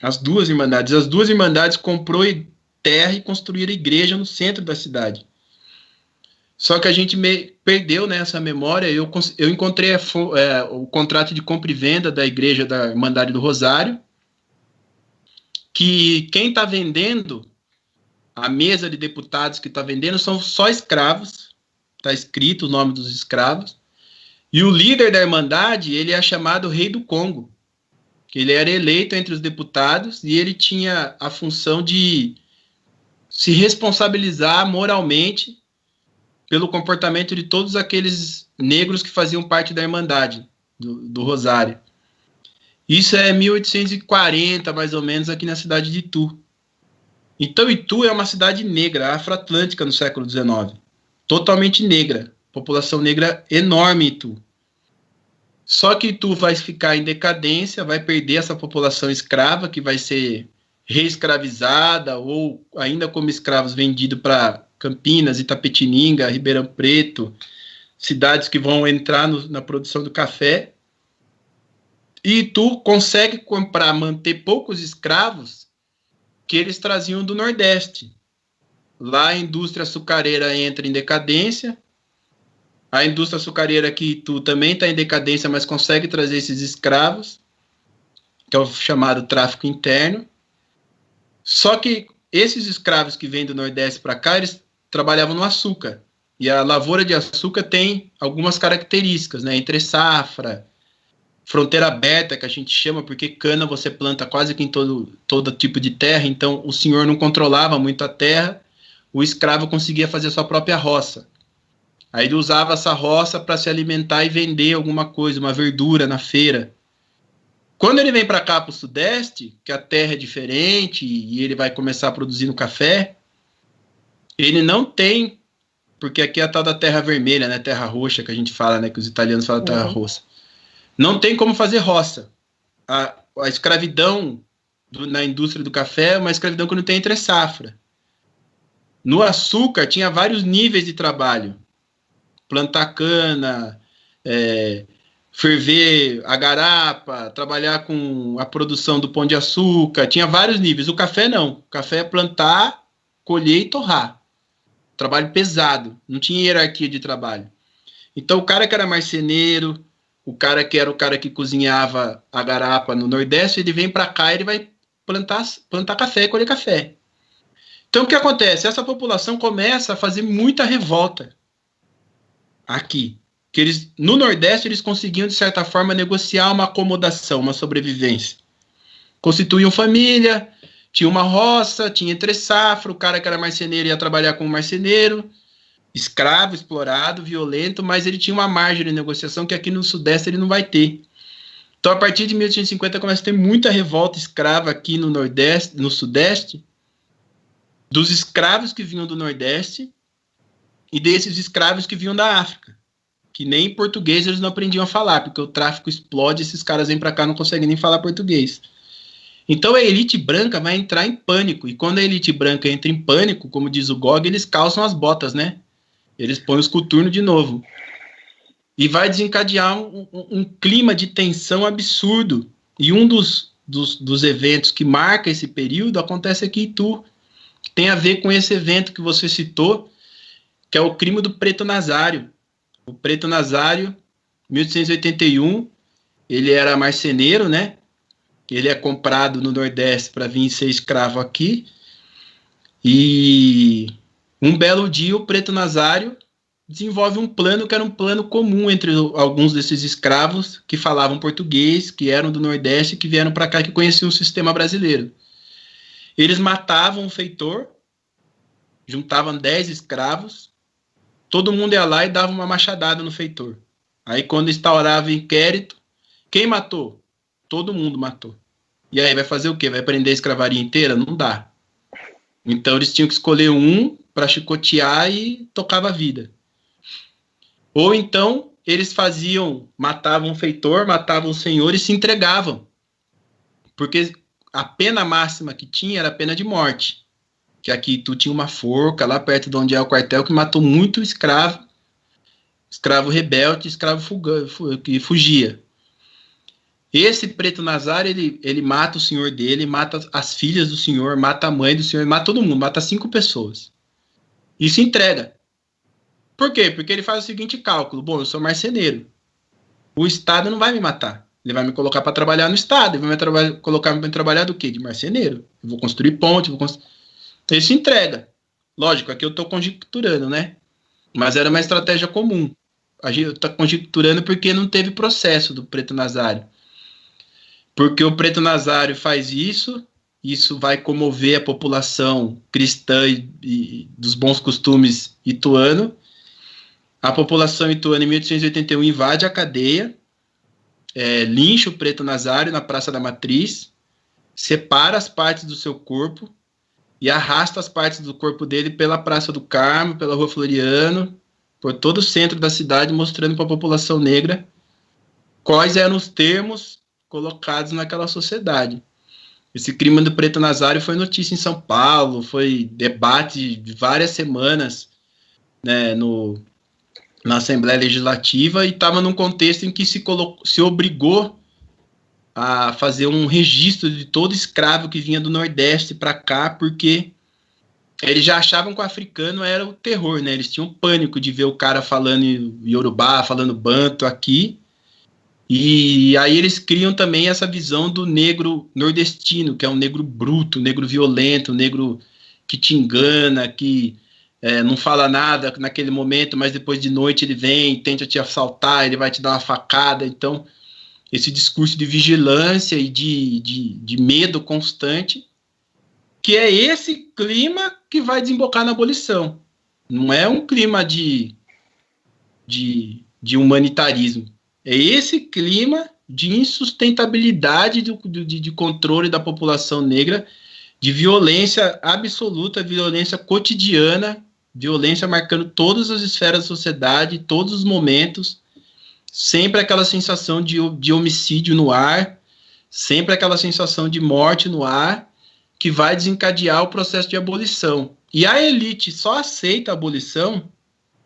As duas irmandades comprou terra e construíram igreja no centro da cidade. Só que a gente perdeu, né, essa memória. Eu encontrei o contrato de compra e venda da igreja da Irmandade do Rosário, que quem está vendendo, a mesa de deputados que está vendendo, são só escravos. Está escrito o nome dos escravos. E o líder da Irmandade, ele é chamado Rei do Congo. Ele era eleito entre os deputados e ele tinha a função de se responsabilizar moralmente pelo comportamento de todos aqueles negros que faziam parte da Irmandade do Rosário. Isso é 1840, mais ou menos, aqui na cidade de Itu. Então, Itu é uma cidade negra, afro-atlântica no século XIX. Totalmente negra. População negra enorme em Itu. Só que Itu vai ficar em decadência, vai perder essa população escrava, que vai ser reescravizada ou ainda como escravos vendidos para Campinas, Itapetininga, Ribeirão Preto, cidades que vão entrar na produção do café. E Itu consegue manter poucos escravos que eles traziam do Nordeste. Lá a indústria açucareira entra em decadência. A indústria açucareira aqui Itu também está em decadência, mas consegue trazer esses escravos, que é o chamado tráfico interno. Só que esses escravos que vêm do Nordeste para cá, eles trabalhavam no açúcar. E a lavoura de açúcar tem algumas características, né? Entre safra, fronteira aberta, que a gente chama, porque cana você planta quase que em todo tipo de terra, então o senhor não controlava muito a terra, o escravo conseguia fazer sua própria roça. Aí ele usava essa roça para se alimentar e vender alguma coisa, uma verdura na feira. Quando ele vem para cá, para o Sudeste, que a terra é diferente e ele vai começar produzindo café, ele não tem, porque aqui é a tal da terra vermelha, né, terra roxa, que a gente fala, né, que os italianos falam terra roxa. Não tem como fazer roça. A escravidão na indústria do café é uma escravidão que não tem entre safra. No açúcar tinha vários níveis de trabalho. Plantar cana, ferver a garapa, trabalhar com a produção do pão de açúcar, tinha vários níveis. O café não. O café é plantar, colher e torrar. Trabalho pesado, não tinha hierarquia de trabalho. Então o cara que era marceneiro, o cara que era o cara que cozinhava a garapa no Nordeste, ele vem para cá e ele vai plantar café e colher café. Então o que acontece? Essa população começa a fazer muita revolta aqui. Que no Nordeste eles conseguiam, de certa forma, negociar uma acomodação, uma sobrevivência. Constituíam família, tinha uma roça, tinha entre safra, o cara que era marceneiro ia trabalhar como marceneiro, escravo, explorado, violento, mas ele tinha uma margem de negociação que aqui no Sudeste ele não vai ter. Então, a partir de 1850, começa a ter muita revolta escrava aqui no Nordeste, no Sudeste, dos escravos que vinham do Nordeste e desses escravos que vinham da África, que nem português eles não aprendiam a falar, porque o tráfico explode, esses caras vêm para cá e não conseguem nem falar português. Então a elite branca vai entrar em pânico, e quando a elite branca entra em pânico, como diz o Gog, eles calçam as botas, né? Eles põem os coturnos de novo. E vai desencadear um clima de tensão absurdo. E um dos eventos que marca esse período acontece aqui em Itu, que tem a ver com esse evento que você citou, que é o crime do Preto Nazário. O Preto Nazário, 1881, ele era marceneiro, né? Ele é comprado no Nordeste para vir ser escravo aqui. E um belo dia o Preto Nazário desenvolve um plano que era um plano comum entre alguns desses escravos que falavam português, que eram do Nordeste, que vieram para cá, que conheciam o sistema brasileiro. Eles matavam o feitor, juntavam 10 escravos, todo mundo ia lá e dava uma machadada no feitor. Aí quando instaurava o inquérito, quem matou? Todo mundo matou. E aí vai fazer o quê? Vai prender a escravaria inteira? Não dá. Então eles tinham que escolher um para chicotear e tocava a vida. Ou então eles matavam o feitor, matavam o senhor e se entregavam. Porque a pena máxima que tinha era a pena de morte. Que aqui tu tinha uma forca lá perto de onde é o quartel que matou muito escravo rebelde, escravo que fugia. Esse preto Nazário, ele mata o senhor dele, mata as filhas do senhor, mata a mãe do senhor, mata todo mundo, mata 5 pessoas. E se entrega. Por quê? Porque ele faz o seguinte cálculo: bom, eu sou marceneiro. O Estado não vai me matar. Ele vai me colocar para trabalhar no Estado. Ele vai me colocar para trabalhar do quê? De marceneiro. Eu vou construir ponte. Ele se entrega. Lógico, aqui eu estou conjecturando, né? Mas era uma estratégia comum. A gente está conjecturando porque não teve processo do preto Nazário. Porque o preto Nazário faz isso vai comover a população cristã e dos bons costumes ituano. A população ituana, em 1881, invade a cadeia, lincha o preto Nazário na Praça da Matriz, separa as partes do seu corpo e arrasta as partes do corpo dele pela Praça do Carmo, pela Rua Floriano, por todo o centro da cidade, mostrando para a população negra quais eram os termos colocados naquela sociedade. Esse crime do preto Nazário foi notícia em São Paulo, foi debate de várias semanas, né, na Assembleia Legislativa, e estava num contexto em que se obrigou a fazer um registro de todo escravo que vinha do Nordeste para cá, porque eles já achavam que o africano era o terror, né? Eles tinham pânico de ver o cara falando Yorubá, falando banto aqui, e aí eles criam também essa visão do negro nordestino, que é um negro bruto, um negro violento, um negro que te engana, que não fala nada naquele momento, mas depois de noite ele vem, tenta te assaltar, ele vai te dar uma facada. Então, esse discurso de vigilância e de medo constante, que é esse clima que vai desembocar na abolição. Não é um clima de humanitarismo. É esse clima de insustentabilidade de controle da população negra, de violência absoluta, violência cotidiana, violência marcando todas as esferas da sociedade, todos os momentos, sempre aquela sensação de homicídio no ar, sempre aquela sensação de morte no ar, que vai desencadear o processo de abolição. E a elite só aceita a abolição,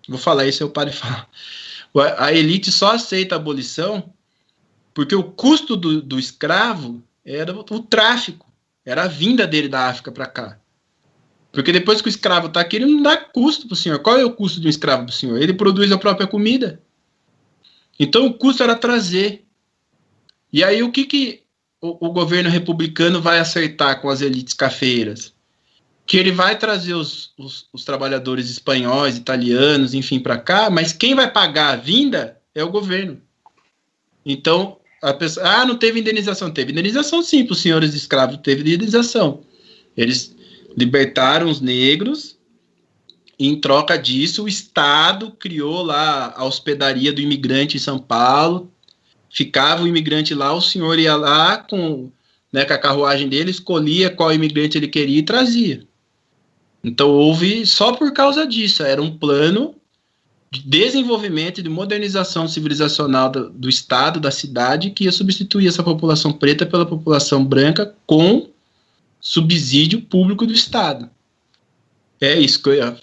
vou falar isso, eu paro de falar, a elite só aceita a abolição porque o custo do escravo era o tráfico, era a vinda dele da África para cá. Porque depois que o escravo está aqui, ele não dá custo para o senhor. Qual é o custo de um escravo para o senhor? Ele produz a própria comida. Então o custo era trazer. E aí o que o governo republicano vai acertar com as elites cafeiras? Que ele vai trazer os trabalhadores espanhóis, italianos, enfim, para cá, mas quem vai pagar a vinda é o governo. Então, a pessoa, não teve indenização. Teve indenização, sim, para os senhores de escravos, teve indenização. Eles libertaram os negros, e em troca disso, o Estado criou lá a hospedaria do imigrante em São Paulo, ficava o imigrante lá, o senhor ia lá com a carruagem dele, escolhia qual imigrante ele queria e trazia. Então houve, só por causa disso, era um plano de desenvolvimento e de modernização civilizacional do Estado, da cidade, que ia substituir essa população preta pela população branca com subsídio público do Estado. É isso que eu ia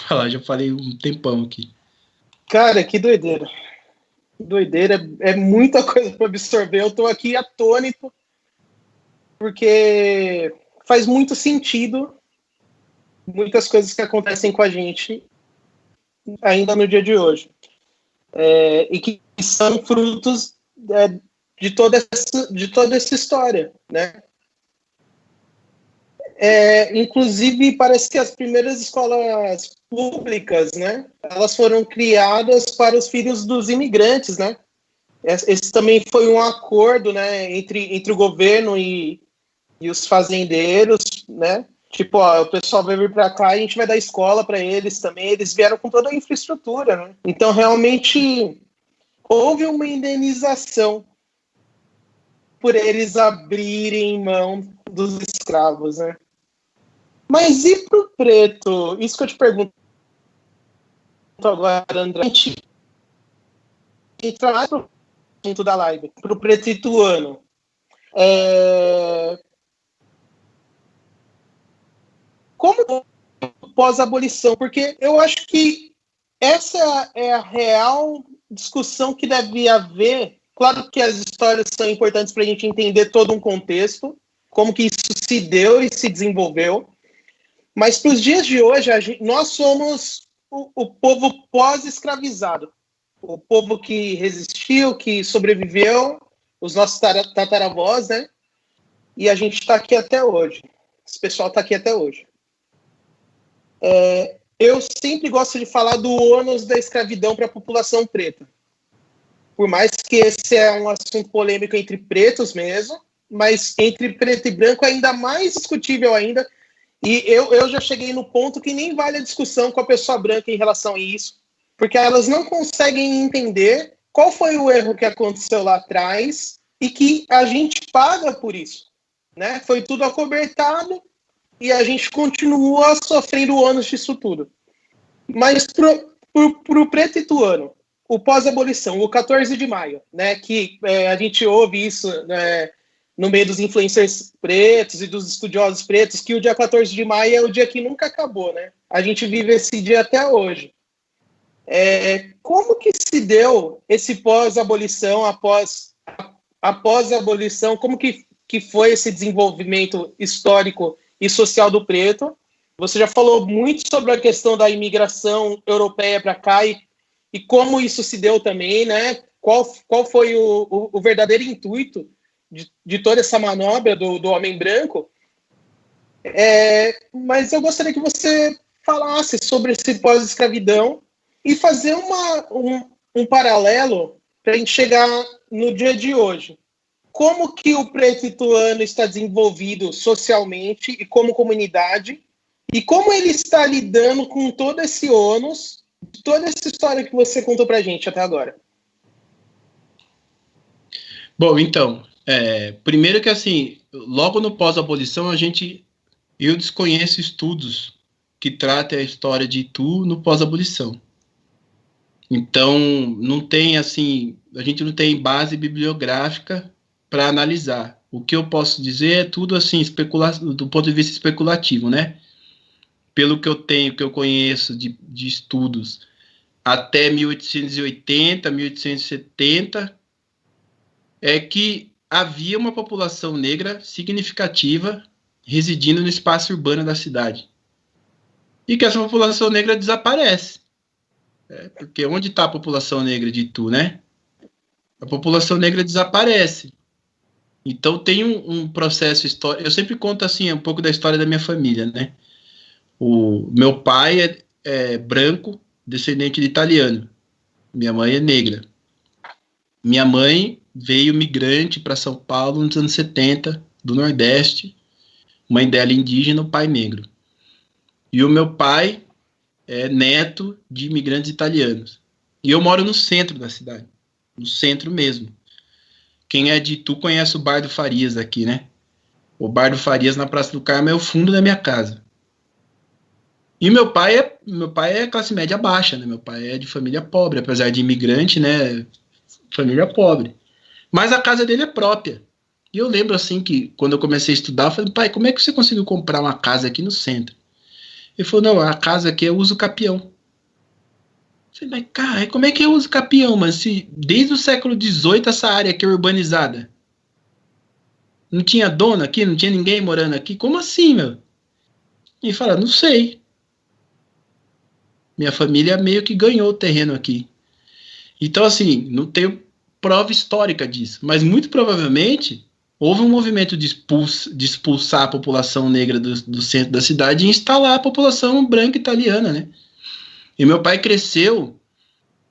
falar, já falei um tempão aqui. Cara, que doideira. Doideira, é muita coisa para absorver. Eu estou aqui atônito, porque faz muito sentido muitas coisas que acontecem com a gente ainda no dia de hoje. E que são frutos de toda essa história, né? Inclusive, parece que as primeiras escolas públicas, né, elas foram criadas para os filhos dos imigrantes, né? Esse também foi um acordo, né, entre o governo e os fazendeiros, né? Tipo, o pessoal vai vir para cá e a gente vai dar escola para eles também. Eles vieram com toda a infraestrutura, né? Então, realmente, houve uma indenização por eles abrirem mão dos escravos, né? Mas e pro preto? Isso que eu te pergunto agora, André. A gente entra mais pro assunto da live, pro preto ituano. Como pós-abolição? Porque eu acho que essa é a real discussão que deve haver claro que as histórias são importantes para a gente entender todo um contexto, como que isso se deu e se desenvolveu. Mas para os dias de hoje, nós somos o povo pós-escravizado. O povo que resistiu, que sobreviveu, os nossos tataravós, né? E a gente está aqui até hoje. Esse pessoal está aqui até hoje. Eu sempre gosto de falar do ônus da escravidão para a população preta. Por mais que esse é um assunto polêmico entre pretos mesmo, mas entre preto e branco é ainda mais discutível ainda. E eu já cheguei no ponto que nem vale a discussão com a pessoa branca em relação a isso, porque elas não conseguem entender qual foi o erro que aconteceu lá atrás e que a gente paga por isso, né? Foi tudo acobertado e a gente continua sofrendo o ônus disso tudo. Mas pro preto ituano, o pós-abolição, o 14 de maio, né, que a gente ouve isso, né, no meio dos influencers pretos e dos estudiosos pretos, que o dia 14 de maio é o dia que nunca acabou, né? A gente vive esse dia até hoje. Como que se deu esse pós-abolição, após a abolição, como que foi esse desenvolvimento histórico e social do preto? Você já falou muito sobre a questão da imigração europeia para cá e como isso se deu também, né? Qual foi o verdadeiro intuito de toda essa manobra do homem branco? Mas eu gostaria que você falasse sobre esse pós-escravidão e fazer um paralelo para a gente chegar no dia de hoje. Como que o preto ituano está desenvolvido socialmente e como comunidade, e como ele está lidando com todo esse ônus, toda essa história que você contou para a gente até agora? Bom, então, primeiro que assim, logo no pós-abolição, eu desconheço estudos que tratem a história de Itu no pós-abolição. Então, não tem assim, a gente não tem base bibliográfica para analisar. O que eu posso dizer é tudo assim, do ponto de vista especulativo, né? Pelo que eu tenho, que eu conheço de estudos, até 1880, 1870, é que havia uma população negra significativa residindo no espaço urbano da cidade. E que essa população negra desaparece. Porque onde está a população negra de Itu, né? A população negra desaparece. Então tem um processo histórico. Eu sempre conto assim um pouco da história da minha família, né? O meu pai é branco, descendente de italiano. Minha mãe é negra. Minha mãe veio migrante para São Paulo nos anos 70, do Nordeste. Mãe dela indígena, o pai negro. E o meu pai é neto de imigrantes italianos. E eu moro no centro da cidade. No centro mesmo. Quem é de Itu conhece o Bar do Farias aqui, né? O Bar do Farias na Praça do Carmo é o fundo da minha casa. E meu pai é classe média baixa, né? Meu pai é de família pobre, apesar de imigrante, né? Família pobre. Mas a casa dele é própria. E eu lembro assim que quando eu comecei a estudar, eu falei, pai, como é que você conseguiu comprar uma casa aqui no centro? Ele falou, não, a casa aqui eu uso capião. Eu falei, mas cara, como é que eu uso capião, mano? Se desde o século XVIII essa área aqui é urbanizada. Não tinha dono aqui, não tinha ninguém morando aqui? Como assim, meu? E ele fala, não sei. Minha família meio que ganhou o terreno aqui. Então, assim, não tenho prova histórica disso. Mas, muito provavelmente, houve um movimento de expulsar a população negra do centro da cidade e instalar a população branca italiana, né? E meu pai cresceu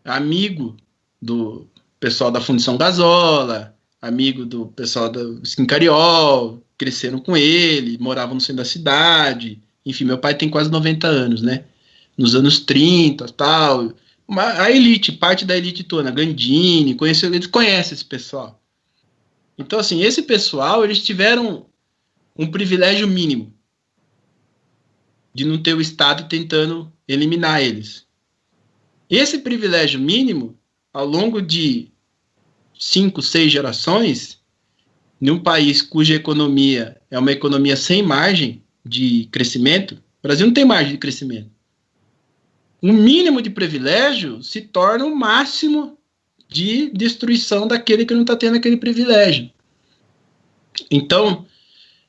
amigo do pessoal da Fundição Gasola, amigo do pessoal da Skincariol, cresceram com ele, moravam no centro da cidade. Enfim, meu pai tem quase 90 anos, né? Nos anos 30, tal. A elite, parte da elite toda, Gandini, eles conhecem esse pessoal. Então, assim, esse pessoal, eles tiveram um privilégio mínimo de não ter o Estado tentando eliminar eles. Esse privilégio mínimo, ao longo de 5, 6 gerações, num país cuja economia é uma economia sem margem de crescimento, o Brasil não tem margem de crescimento. Um mínimo de privilégio se torna o máximo de destruição daquele que não está tendo aquele privilégio. Então,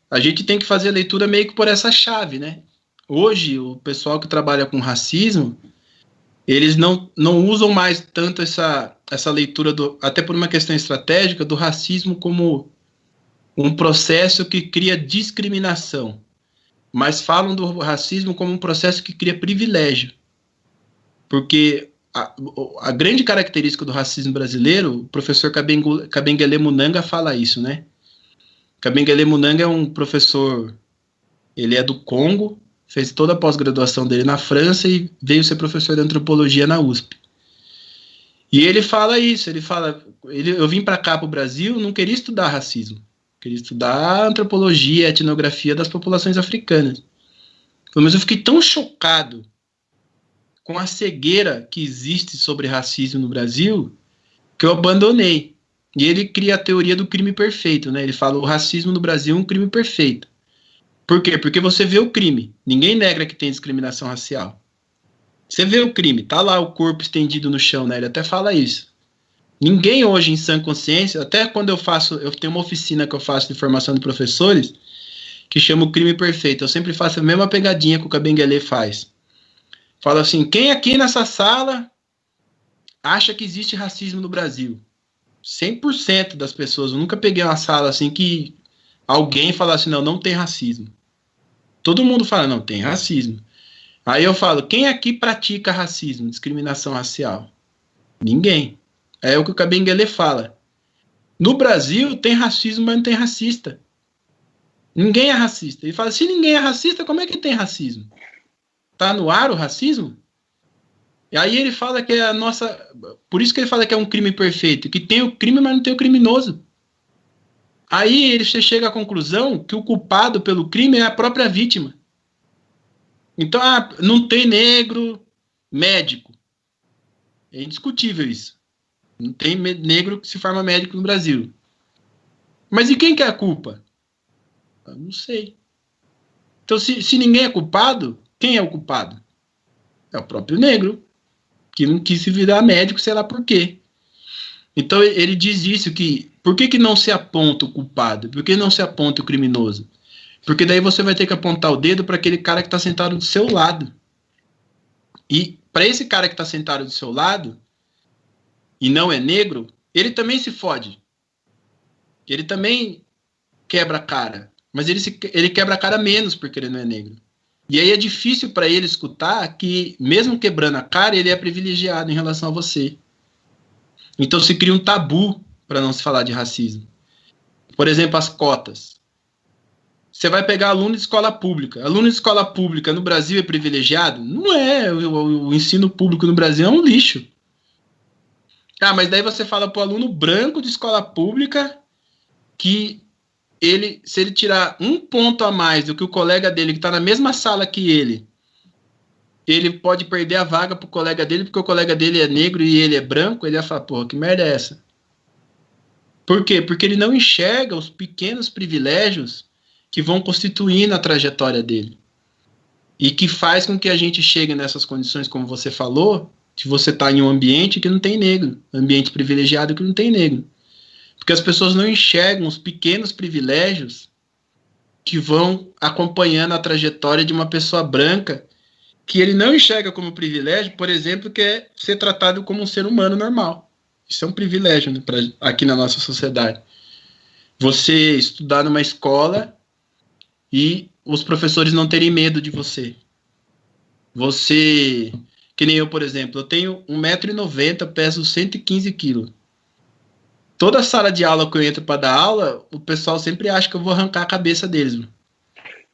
a gente tem que fazer a leitura meio que por essa chave, né? Hoje, o pessoal que trabalha com racismo, eles não usam mais tanto essa leitura, até por uma questão estratégica, do racismo como um processo que cria discriminação, mas falam do racismo como um processo que cria privilégio. Porque a grande característica do racismo brasileiro, o professor Kabengele Munanga fala isso, né? Kabengele Munanga é um professor, ele é do Congo, fez toda a pós-graduação dele na França e veio ser professor de antropologia na USP. E ele fala isso, eu vim para cá, para o Brasil, não queria estudar racismo, queria estudar antropologia, etnografia das populações africanas. Mas eu fiquei tão chocado com a cegueira que existe sobre racismo no Brasil, que eu abandonei. E ele cria a teoria do crime perfeito, né? Ele fala o racismo no Brasil é um crime perfeito. Por quê? Porque você vê o crime. Ninguém nega que tem discriminação racial. Você vê o crime, tá lá o corpo estendido no chão, né? Ele até fala isso. Ninguém hoje em sã consciência, até quando eu tenho uma oficina que eu faço de formação de professores, que chama o crime perfeito. Eu sempre faço a mesma pegadinha que o Kabengele faz. Fala assim, quem aqui nessa sala acha que existe racismo no Brasil? 100% das pessoas. Eu nunca peguei uma sala assim que alguém fala assim, não tem racismo. Todo mundo fala, não, tem racismo. Aí eu falo, quem aqui pratica racismo, discriminação racial? Ninguém. É o que o Kabengele fala. No Brasil tem racismo, mas não tem racista. Ninguém é racista. Ele fala, se ninguém é racista, como é que tem racismo? Tá no ar o racismo? E aí ele fala que é a nossa... Por isso que ele fala que é um crime perfeito, que tem o crime, mas não tem o criminoso. Aí você chega à conclusão que o culpado pelo crime é a própria vítima. Então, não tem negro médico. É indiscutível isso. Não tem negro que se forma médico no Brasil. Mas e quem que é a culpa? Eu não sei. Então, se ninguém é culpado, quem é o culpado? É o próprio negro, que não quis se virar médico, sei lá por quê. Então, ele diz isso, que por que não se aponta o culpado? Por que não se aponta o criminoso? Porque daí você vai ter que apontar o dedo para aquele cara que está sentado do seu lado. E para esse cara que está sentado do seu lado, e não é negro, ele também se fode. Ele também quebra a cara. Mas ele quebra a cara menos porque ele não é negro. E aí é difícil para ele escutar que, mesmo quebrando a cara, ele é privilegiado em relação a você. Então se cria um tabu para não se falar de racismo. Por exemplo, as cotas. Você vai pegar aluno de escola pública. Aluno de escola pública no Brasil é privilegiado? Não é. O ensino público no Brasil é um lixo. Mas daí você fala para o aluno branco de escola pública que se ele tirar um ponto a mais do que o colega dele, que está na mesma sala que ele pode perder a vaga para o colega dele, porque o colega dele é negro e ele é branco, ele vai falar, porra, que merda é essa? Por quê? Porque ele não enxerga os pequenos privilégios que vão constituindo a trajetória dele. E que faz com que a gente chegue nessas condições, como você falou, de você estar em um ambiente que não tem negro, ambiente privilegiado que não tem negro. Porque as pessoas não enxergam os pequenos privilégios que vão acompanhando a trajetória de uma pessoa branca, que ele não enxerga como privilégio, por exemplo, que é ser tratado como um ser humano normal. Isso é um privilégio, né, aqui na nossa sociedade. Você estudar numa escola e os professores não terem medo de você. Você, que nem eu, por exemplo, eu tenho 1,90 m, peso 115 kg. Toda sala de aula que eu entro para dar aula, o pessoal sempre acha que eu vou arrancar a cabeça deles. Mano.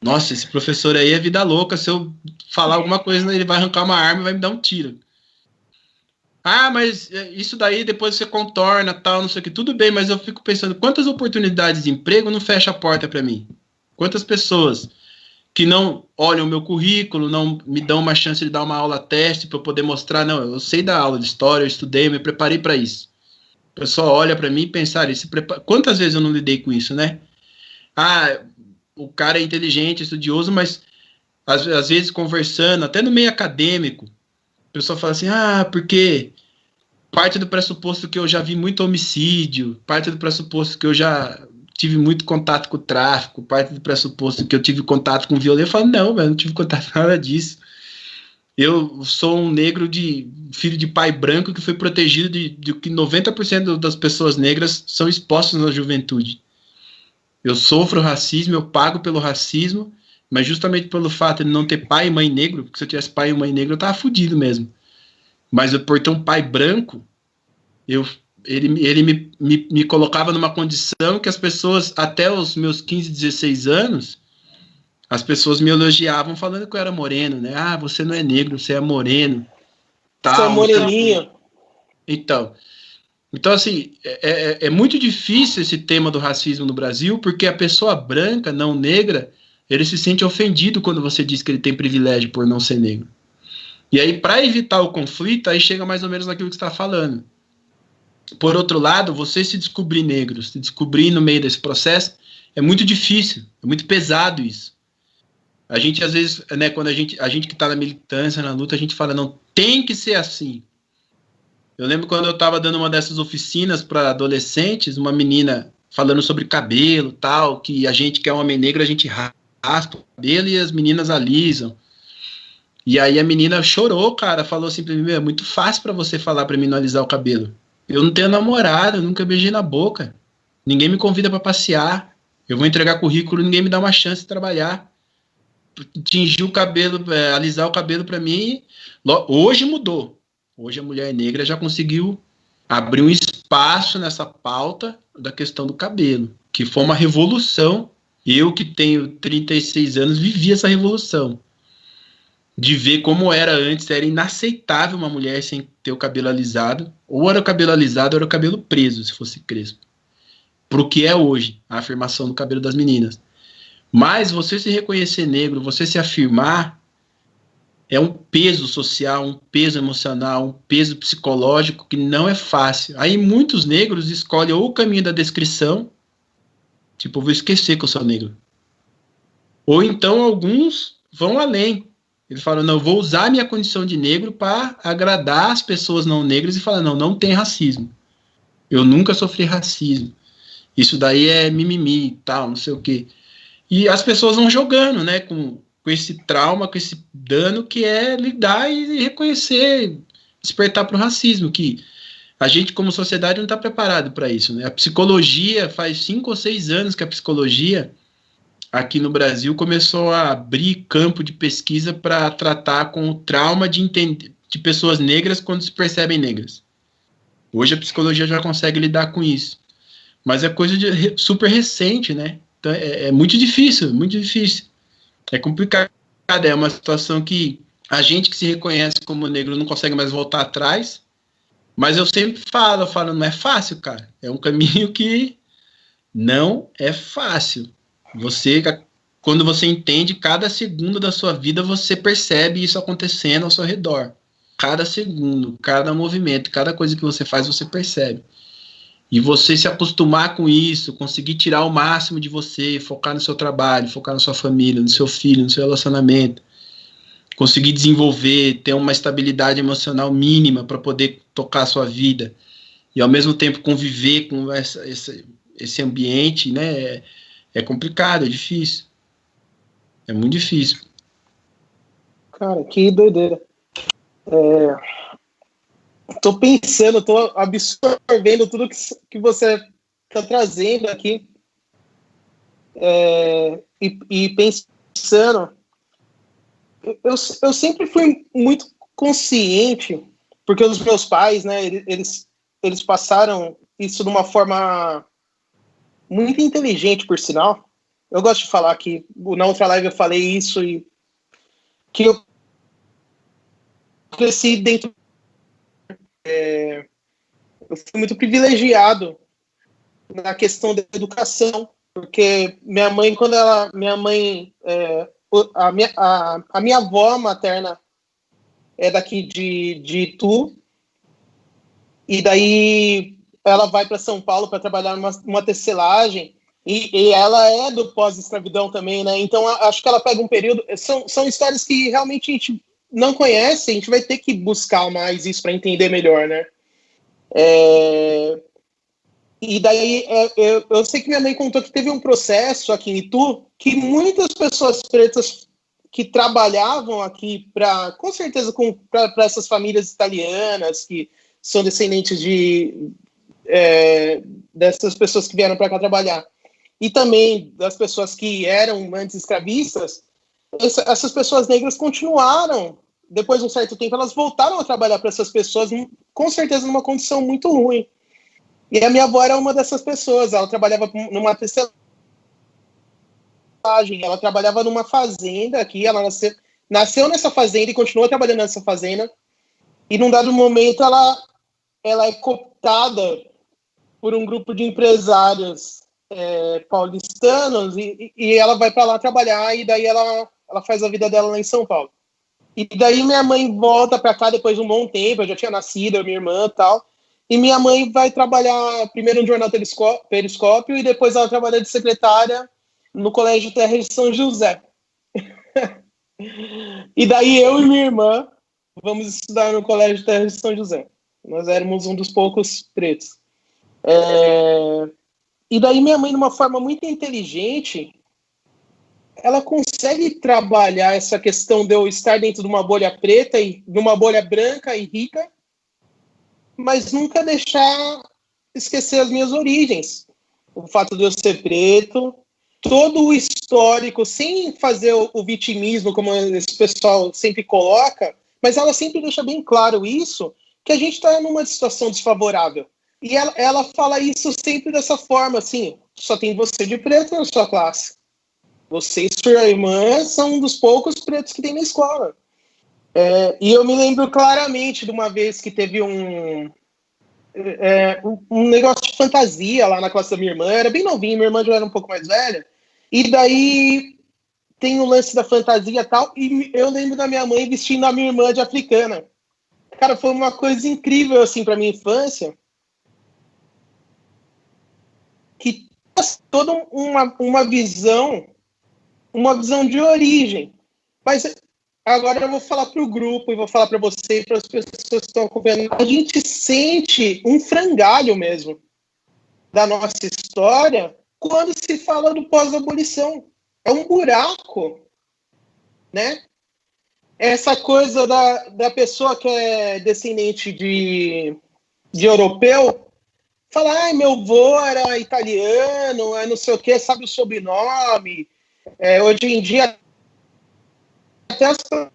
Nossa, esse professor aí é vida louca, se eu falar alguma coisa, ele vai arrancar uma arma e vai me dar um tiro. Mas isso daí depois você contorna, tal, não sei o que. Tudo bem, mas eu fico pensando, quantas oportunidades de emprego não fecha a porta para mim? Quantas pessoas que não olham o meu currículo, não me dão uma chance de dar uma aula teste para eu poder mostrar, não, eu sei dar aula de história, eu estudei, eu me preparei para isso. O pessoal olha para mim e pensa, quantas vezes eu não lidei com isso, né? O cara é inteligente, estudioso, mas às vezes conversando, até no meio acadêmico, o pessoal fala assim, porque parte do pressuposto que eu já vi muito homicídio, parte do pressuposto que eu já tive muito contato com o tráfico, parte do pressuposto que eu tive contato com violência. Eu falo, não, velho, não tive contato com nada disso. Eu sou um negro filho de pai branco que foi protegido de que 90% das pessoas negras são expostas na juventude. Eu sofro racismo, eu pago pelo racismo, mas justamente pelo fato de não ter pai e mãe negro, porque se eu tivesse pai e mãe negro eu tava fudido mesmo. Mas por ter um pai branco, ele me colocava numa condição que as pessoas, até os meus 15, 16 anos, as pessoas me elogiavam falando que eu era moreno, né? Ah, você não é negro, você é moreno. Tal, você é moreninho. Então, assim, é muito difícil esse tema do racismo no Brasil, porque a pessoa branca, não negra, ele se sente ofendido quando você diz que ele tem privilégio por não ser negro. E aí, para evitar o conflito, aí chega mais ou menos naquilo que você está falando. Por outro lado, você se descobrir negro, se descobrir no meio desse processo, é muito difícil, é muito pesado isso. A gente, às vezes, né, quando a gente que está na militância, na luta, a gente fala, não, tem que ser assim. Eu lembro quando eu estava dando uma dessas oficinas para adolescentes, uma menina falando sobre cabelo, tal, que a gente que é homem negro, a gente raspa o cabelo e as meninas alisam. E aí a menina chorou, cara, falou assim pra mim, é muito fácil para você falar para mim não alisar o cabelo. Eu não tenho namorado, eu nunca beijei na boca. Ninguém me convida para passear. Eu vou entregar currículo, ninguém me dá uma chance de trabalhar. Tingir o cabelo, alisar o cabelo para mim. Hoje mudou. Hoje a mulher negra já conseguiu abrir um espaço nessa pauta da questão do cabelo, que foi uma revolução. Eu, que tenho 36 anos, vivi essa revolução. De ver como era antes, era inaceitável uma mulher sem ter o cabelo alisado. Ou era o cabelo alisado, ou era o cabelo preso, se fosse crespo. Pro que é hoje, a afirmação do cabelo das meninas. Mas você se reconhecer negro, você se afirmar, é um peso social, um peso emocional, um peso psicológico que não é fácil. Aí muitos negros escolhem ou o caminho da descrição, tipo, eu vou esquecer que eu sou negro. Ou então alguns vão além. Eles falam, não, eu vou usar a minha condição de negro para agradar as pessoas não negras e falar, não tem racismo. Eu nunca sofri racismo. Isso daí é mimimi e tal, não sei o quê. E as pessoas vão jogando, né, com esse trauma, com esse dano que é lidar e reconhecer, despertar para o racismo, que a gente como sociedade não está preparado para isso, né? A psicologia, faz 5 ou 6 anos que a psicologia aqui no Brasil começou a abrir campo de pesquisa para tratar com o trauma de pessoas negras quando se percebem negras. Hoje a psicologia já consegue lidar com isso. Mas é coisa super recente, né? Então é muito difícil, muito difícil. É complicado, é uma situação que a gente que se reconhece como negro não consegue mais voltar atrás, mas eu sempre falo, não é fácil, cara. É um caminho que não é fácil. Quando você entende, cada segundo da sua vida, você percebe isso acontecendo ao seu redor. Cada segundo, cada movimento, cada coisa que você faz, você percebe. E você se acostumar com isso, conseguir tirar o máximo de você, focar no seu trabalho, focar na sua família, no seu filho, no seu relacionamento, conseguir desenvolver, ter uma estabilidade emocional mínima para poder tocar a sua vida e ao mesmo tempo conviver com esse ambiente, né? É complicado, é difícil. É muito difícil. Cara, que doideira. Tô pensando, tô absorvendo tudo que você tá trazendo aqui. E pensando, eu sempre fui muito consciente, porque os meus pais, né, eles passaram isso de uma forma muito inteligente, por sinal. Eu gosto de falar que na outra live eu falei isso e que eu cresci dentro. Eu fui muito privilegiado na questão da educação, porque minha mãe, a minha avó materna é daqui de Itu, e daí ela vai para São Paulo para trabalhar numa tecelagem, e ela é do pós-escravidão também, né? Então acho que ela pega um período. São histórias que realmente a gente não conhece, a gente vai ter que buscar mais isso para entender melhor, né? E daí, eu sei que minha mãe contou que teve um processo aqui em Itu, que muitas pessoas pretas que trabalhavam aqui, com certeza, para essas famílias italianas, que são descendentes dessas pessoas que vieram para cá trabalhar, e também das pessoas que eram antes escravistas, essas pessoas negras continuaram, depois de um certo tempo, elas voltaram a trabalhar para essas pessoas, com certeza numa condição muito ruim. E a minha avó era uma dessas pessoas, ela trabalhava numa tecelagem, ela trabalhava numa fazenda aqui, ela nasceu nessa fazenda e continuou trabalhando nessa fazenda, e num dado momento ela é cooptada por um grupo de empresários paulistanos, e ela vai para lá trabalhar, e daí ela faz a vida dela lá em São Paulo. E daí minha mãe volta para cá depois de um bom tempo, eu já tinha nascido, minha irmã e tal, e minha mãe vai trabalhar primeiro no jornal Periscópio, e depois ela trabalha de secretária no Colégio Terra de São José. E daí eu e minha irmã vamos estudar no Colégio Terra de São José. Nós éramos um dos poucos pretos. E daí minha mãe, de uma forma muito inteligente, ela consegue trabalhar essa questão de eu estar dentro de uma bolha preta e de uma bolha branca e rica, mas nunca deixar esquecer as minhas origens. O fato de eu ser preto, todo o histórico, sem fazer o vitimismo, como esse pessoal sempre coloca, mas ela sempre deixa bem claro isso, que a gente está numa situação desfavorável. E ela fala isso sempre dessa forma, assim, só tem você de preto na sua classe. Você e sua irmã são um dos poucos pretos que tem na escola. E eu me lembro claramente de uma vez que teve um negócio de fantasia lá na classe da minha irmã. Era bem novinha, minha irmã já era um pouco mais velha. E daí tem o lance da fantasia e tal. E eu lembro da minha mãe vestindo a minha irmã de africana. Cara, foi uma coisa incrível, assim, pra minha infância. Que toda uma visão de origem. Mas agora eu vou falar para o grupo e vou falar para você e para as pessoas que estão acompanhando. A gente sente um frangalho mesmo da nossa história quando se fala do pós-abolição. É um buraco, né? Essa coisa da pessoa que é descendente de europeu falar, ai, meu avô era italiano, não sei o que, sabe o sobrenome. Hoje em dia, até as pessoas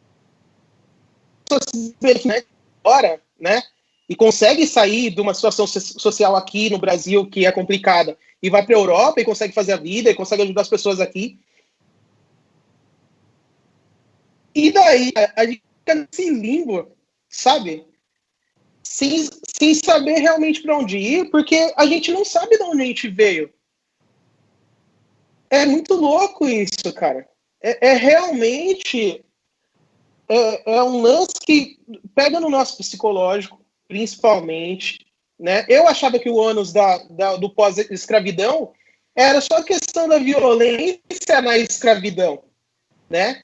se verem, né, fora, né, e consegue sair de uma situação social aqui no Brasil que é complicada e vai para a Europa e consegue fazer a vida e consegue ajudar as pessoas aqui. E daí a gente fica nesse limbo, sabe? Sem saber realmente para onde ir, porque a gente não sabe de onde a gente veio. É muito louco isso, cara. Realmente um lance que pega no nosso psicológico, principalmente, né? Eu achava que o ônus do pós-escravidão era só a questão da violência na escravidão, né?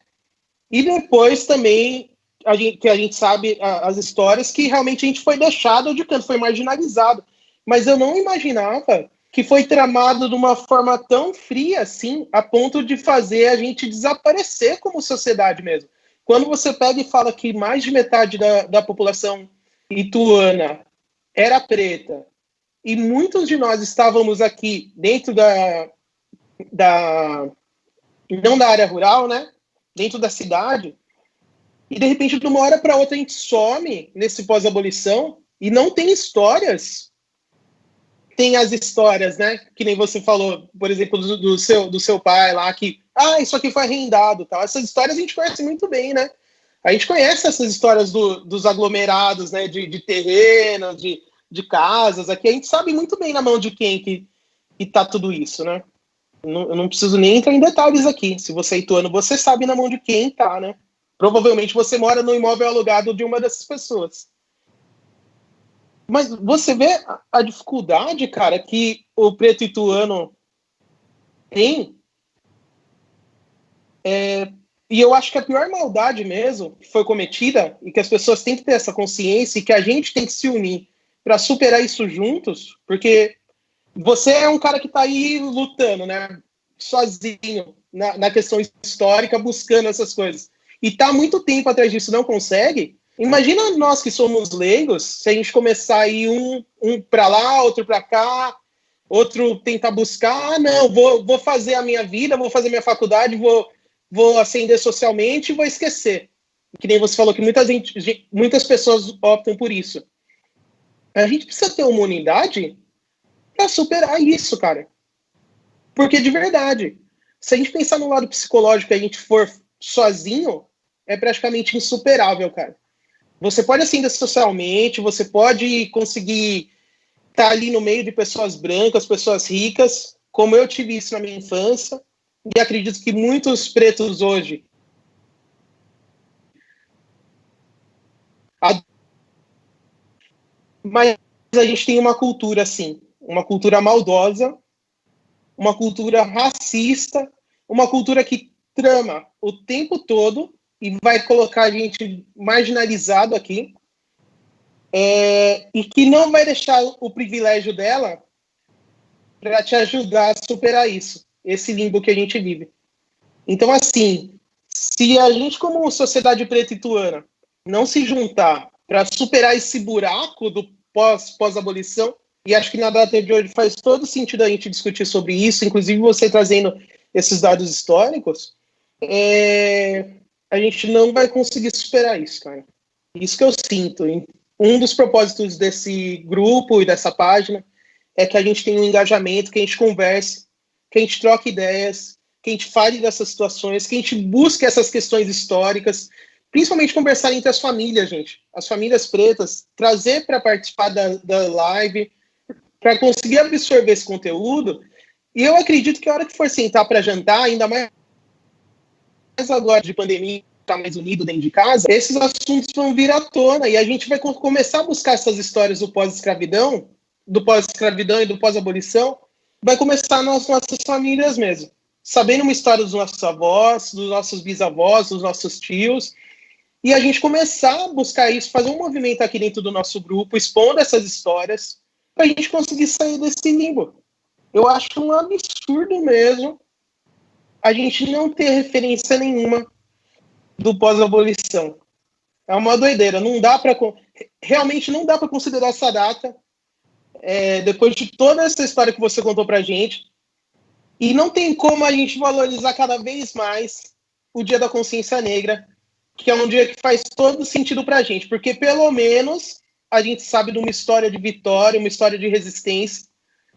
E depois também a gente sabe as histórias que realmente a gente foi deixado de canto, foi marginalizado. Mas eu não imaginava que foi tramado de uma forma tão fria assim, a ponto de fazer a gente desaparecer como sociedade mesmo. Quando você pega e fala que mais de metade da população ituana era preta, e muitos de nós estávamos aqui dentro não da área rural, né? Dentro da cidade, e de repente, de uma hora para outra, a gente some nesse pós-abolição e não tem histórias. Tem as histórias, né? Que nem você falou, por exemplo, do seu pai lá, que isso aqui foi arrendado, tal. Essas histórias a gente conhece muito bem, né? A gente conhece essas histórias dos aglomerados, né? De terrenos, de casas. Aqui a gente sabe muito bem na mão de quem que tá tudo isso, né? Eu não preciso nem entrar em detalhes aqui. Se você é ituano, você sabe na mão de quem tá, né? Provavelmente você mora no imóvel alugado de uma dessas pessoas. Mas você vê a dificuldade, cara, que o preto ituano tem. E eu acho que a pior maldade mesmo que foi cometida, e que as pessoas têm que ter essa consciência, e que a gente tem que se unir para superar isso juntos, porque você é um cara que está aí lutando, né, sozinho, na questão histórica, buscando essas coisas. E tá há muito tempo atrás disso, não consegue. Imagina nós que somos leigos, se a gente começar a ir um para lá, outro para cá, outro tentar buscar, não, vou fazer a minha vida, vou fazer minha faculdade, vou ascender socialmente e vou esquecer. Que nem você falou que muitas pessoas optam por isso. A gente precisa ter uma unidade para superar isso, cara. Porque, de verdade, se a gente pensar no lado psicológico e a gente for sozinho, é praticamente insuperável, cara. Você pode ascender socialmente, você pode conseguir estar ali no meio de pessoas brancas, pessoas ricas, como eu tive isso na minha infância, e acredito que muitos pretos hoje mas a gente tem uma cultura assim, uma cultura maldosa, uma cultura racista, uma cultura que trama o tempo todo e vai colocar a gente marginalizado aqui, e que não vai deixar o privilégio dela para te ajudar a superar isso, esse limbo que a gente vive. Então, assim, se a gente, como sociedade preta ituana, não se juntar para superar esse buraco do pós-abolição, e acho que na data de hoje faz todo sentido a gente discutir sobre isso, inclusive você trazendo esses dados históricos, a gente não vai conseguir superar isso, cara. Isso que eu sinto. Um dos propósitos desse grupo e dessa página é que a gente tenha um engajamento, que a gente converse, que a gente troque ideias, que a gente fale dessas situações, que a gente busque essas questões históricas, principalmente conversar entre as famílias, gente. As famílias pretas, trazer para participar da live, para conseguir absorver esse conteúdo. E eu acredito que a hora que for sentar para jantar, ainda mais agora de pandemia, tá mais unido dentro de casa, esses assuntos vão vir à tona e a gente vai começar a buscar essas histórias do pós-escravidão e do pós-abolição, vai começar nas nossas famílias mesmo. Sabendo uma história dos nossos avós, dos nossos bisavós, dos nossos tios, e a gente começar a buscar isso, fazer um movimento aqui dentro do nosso grupo, expondo essas histórias, para a gente conseguir sair desse limbo. Eu acho um absurdo mesmo a gente não ter referência nenhuma do pós-abolição. É uma doideira. Realmente não dá para considerar essa data, depois de toda essa história que você contou para a gente. E não tem como a gente valorizar cada vez mais o Dia da Consciência Negra, que é um dia que faz todo sentido para a gente, porque pelo menos a gente sabe de uma história de vitória, uma história de resistência,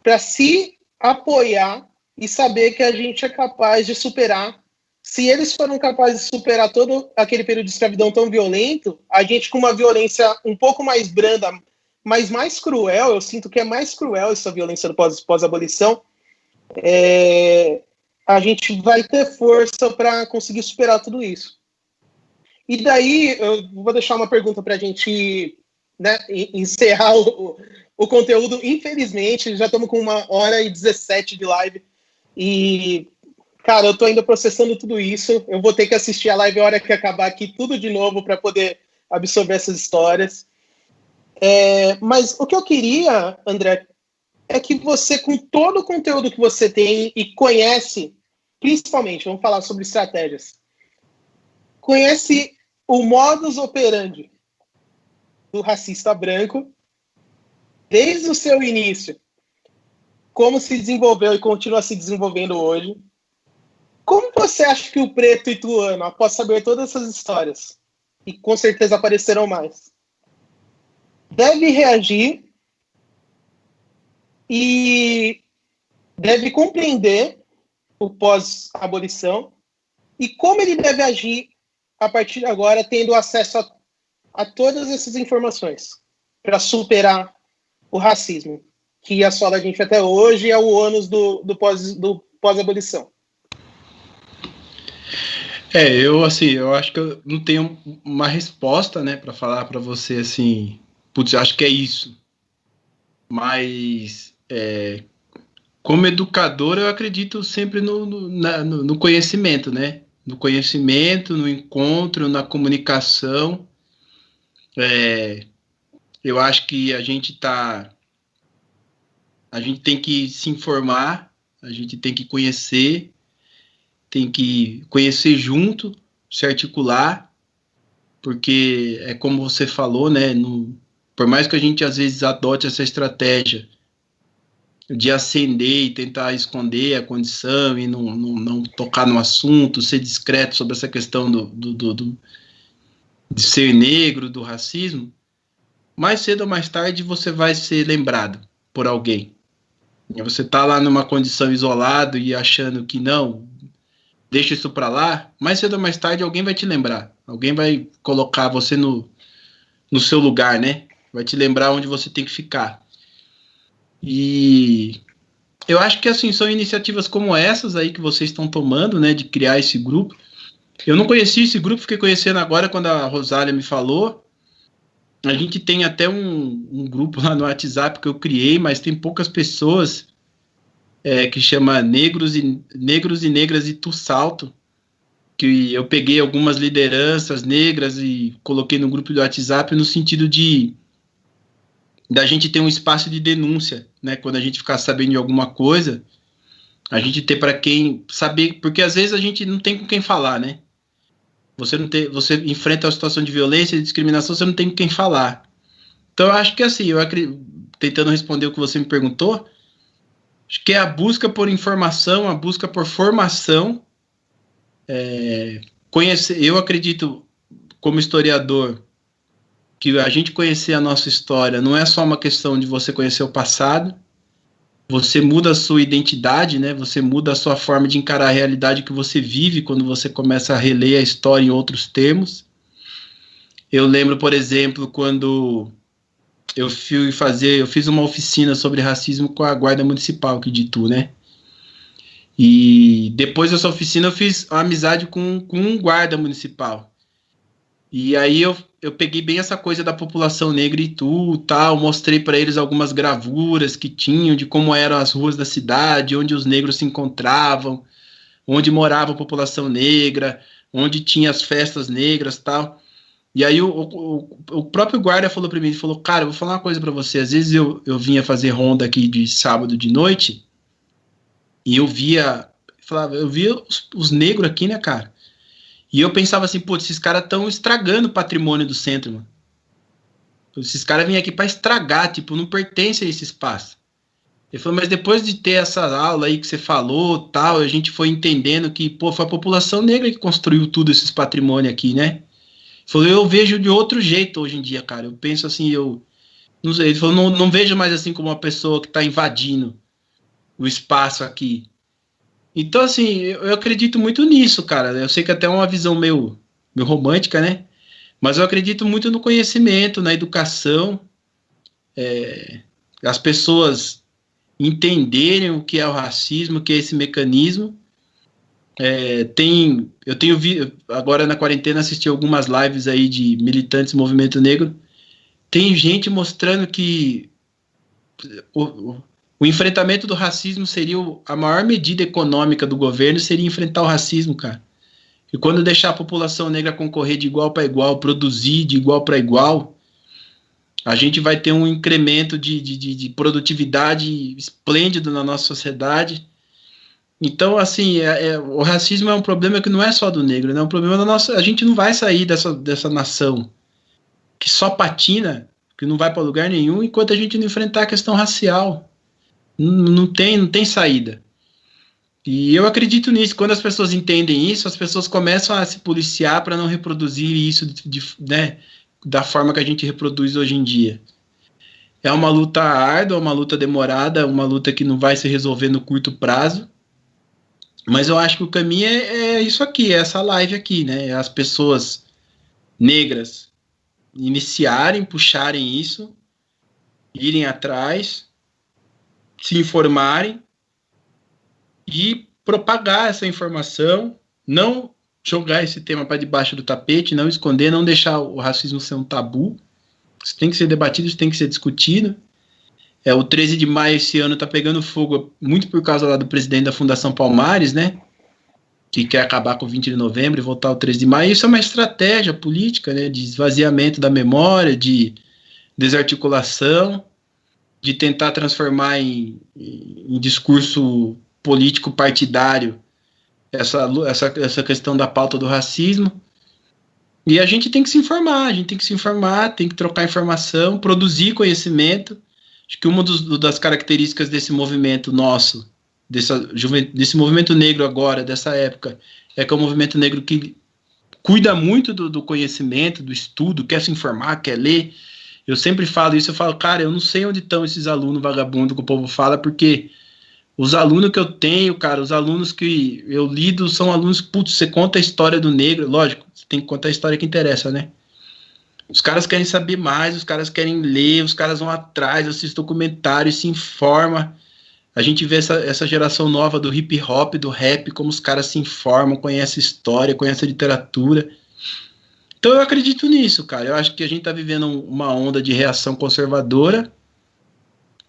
para se apoiar e saber que a gente é capaz de superar. Se eles foram capazes de superar todo aquele período de escravidão tão violento, a gente com uma violência um pouco mais branda, mas mais cruel, eu sinto que é mais cruel essa violência do pós-abolição, a gente vai ter força para conseguir superar tudo isso. E daí, eu vou deixar uma pergunta para a gente, né, encerrar o conteúdo. Infelizmente, já estamos com 1h17 de live e, cara, eu estou ainda processando tudo isso. Eu vou ter que assistir a live a hora que acabar aqui tudo de novo para poder absorver essas histórias. Mas o que eu queria, André, é que você, com todo o conteúdo que você tem e conhece, principalmente, vamos falar sobre estratégias, conhece o modus operandi do racista branco, desde o seu início, como se desenvolveu e continua se desenvolvendo hoje. Como você acha que o preto ituano, após saber todas essas histórias, e com certeza aparecerão mais, deve reagir e deve compreender o pós-abolição e como ele deve agir a partir de agora, tendo acesso a todas essas informações para superar o racismo que assola a gente até hoje, é o ônus do pós-abolição. Eu acho que eu não tenho uma resposta, né, para falar para você assim, putz, acho que é isso. Mas como educador, eu acredito sempre no conhecimento, né? No conhecimento, no encontro, na comunicação. Eu acho que a gente tem que se informar, a gente tem que conhecer junto, se articular, porque é como você falou, né? Por mais que a gente às vezes adote essa estratégia de acender e tentar esconder a condição e não tocar no assunto, ser discreto sobre essa questão de ser negro, do racismo, mais cedo ou mais tarde você vai ser lembrado por alguém. Você tá lá numa condição isolado e achando que não, deixa isso para lá, mais cedo ou mais tarde alguém vai te lembrar. Alguém vai colocar você no seu lugar, né? Vai te lembrar onde você tem que ficar. E eu acho que, assim, são iniciativas como essas aí que vocês estão tomando, né? De criar esse grupo. Eu não conhecia esse grupo, fiquei conhecendo agora quando a Rosália me falou. A gente tem até um grupo lá no WhatsApp que eu criei, mas tem poucas pessoas, que chama Negros e Negras e Tu Salto, que eu peguei algumas lideranças negras e coloquei no grupo do WhatsApp no sentido da gente ter um espaço de denúncia, né? Quando a gente ficar sabendo de alguma coisa, a gente ter para quem saber, porque às vezes a gente não tem com quem falar, né? Você enfrenta a situação de violência e discriminação, você não tem com quem falar. Então eu acho que assim, tentando responder o que você me perguntou, acho que é a busca por informação, a busca por formação, conhecer. Eu acredito, como historiador, que a gente conhecer a nossa história não é só uma questão de você conhecer o passado, você muda a sua identidade, né? Você muda a sua forma de encarar a realidade que você vive quando você começa a reler a história em outros termos. Eu lembro, por exemplo, quando eu fiz uma oficina sobre racismo com a Guarda Municipal aqui de Itu, né? E depois dessa oficina eu fiz uma amizade com um guarda municipal. E aí eu peguei bem essa coisa da população negra e tal, mostrei para eles algumas gravuras que tinham de como eram as ruas da cidade, onde os negros se encontravam, onde morava a população negra, onde tinha as festas negras e tal. E aí o próprio guarda falou para mim, ele falou, cara, eu vou falar uma coisa para você, às vezes eu vinha fazer ronda aqui de sábado de noite e eu via os negros aqui, né, cara? E eu pensava assim, pô, esses caras estão estragando o patrimônio do centro, mano. Esses caras vêm aqui para estragar, tipo, não pertence a esse espaço. Ele falou, mas depois de ter essa aula aí que você falou, tal, a gente foi entendendo que, pô, foi a população negra que construiu tudo esses patrimônios aqui, né? Ele falou, eu vejo de outro jeito hoje em dia, cara. Eu penso assim, não sei, ele falou, não vejo mais assim como uma pessoa que está invadindo o espaço aqui. Então, assim, eu acredito muito nisso, cara. Eu sei que até é uma visão meio romântica, né? Mas eu acredito muito no conhecimento, na educação, as pessoas entenderem o que é o racismo, o que é esse mecanismo. Eu tenho agora na quarentena assisti algumas lives aí de militantes do movimento negro. Tem gente mostrando que o enfrentamento do racismo seria a maior medida econômica do governo, seria enfrentar o racismo, cara. E quando deixar a população negra concorrer de igual para igual, produzir de igual para igual, a gente vai ter um incremento de produtividade esplêndido na nossa sociedade. Então, assim, o racismo é um problema que não é só do negro, né? É um problema da nossa. A gente não vai sair dessa nação que só patina, que não vai para lugar nenhum, enquanto a gente não enfrentar a questão racial. Não tem saída. E eu acredito nisso. Quando as pessoas entendem isso, as pessoas começam a se policiar para não reproduzir isso né, da forma que a gente reproduz hoje em dia. É uma luta árdua, uma luta demorada, uma luta que não vai se resolver no curto prazo. Mas eu acho que o caminho é isso aqui, é essa live aqui, né? As pessoas negras iniciarem, puxarem isso, irem atrás, se informarem e propagar essa informação, não jogar esse tema para debaixo do tapete, não esconder, não deixar o racismo ser um tabu. Isso tem que ser debatido, isso tem que ser discutido. O 13 de maio esse ano está pegando fogo muito por causa lá do presidente da Fundação Palmares, né? Que quer acabar com o 20 de novembro e voltar ao 13 de maio. Isso é uma estratégia política, né? De esvaziamento da memória, de desarticulação, de tentar transformar em discurso político partidário essa questão da pauta do racismo. E a gente tem que se informar, tem que trocar informação, produzir conhecimento. Acho que uma das características desse movimento nosso, desse movimento negro agora, dessa época, é que é um movimento negro que cuida muito do conhecimento, do estudo, quer se informar, quer ler. Eu sempre falo isso, eu falo, cara, eu não sei onde estão esses alunos vagabundos que o povo fala, porque os alunos que eu tenho, cara, os alunos que eu lido são alunos que, putz, você conta a história do negro, lógico, você tem que contar a história que interessa, né? Os caras querem saber mais, os caras querem ler, os caras vão atrás, assistem documentários, se informam. A gente vê essa geração nova do hip hop, do rap, como os caras se informam, conhecem história, conhecem literatura. Então eu acredito nisso, cara. Eu acho que a gente tá vivendo uma onda de reação conservadora,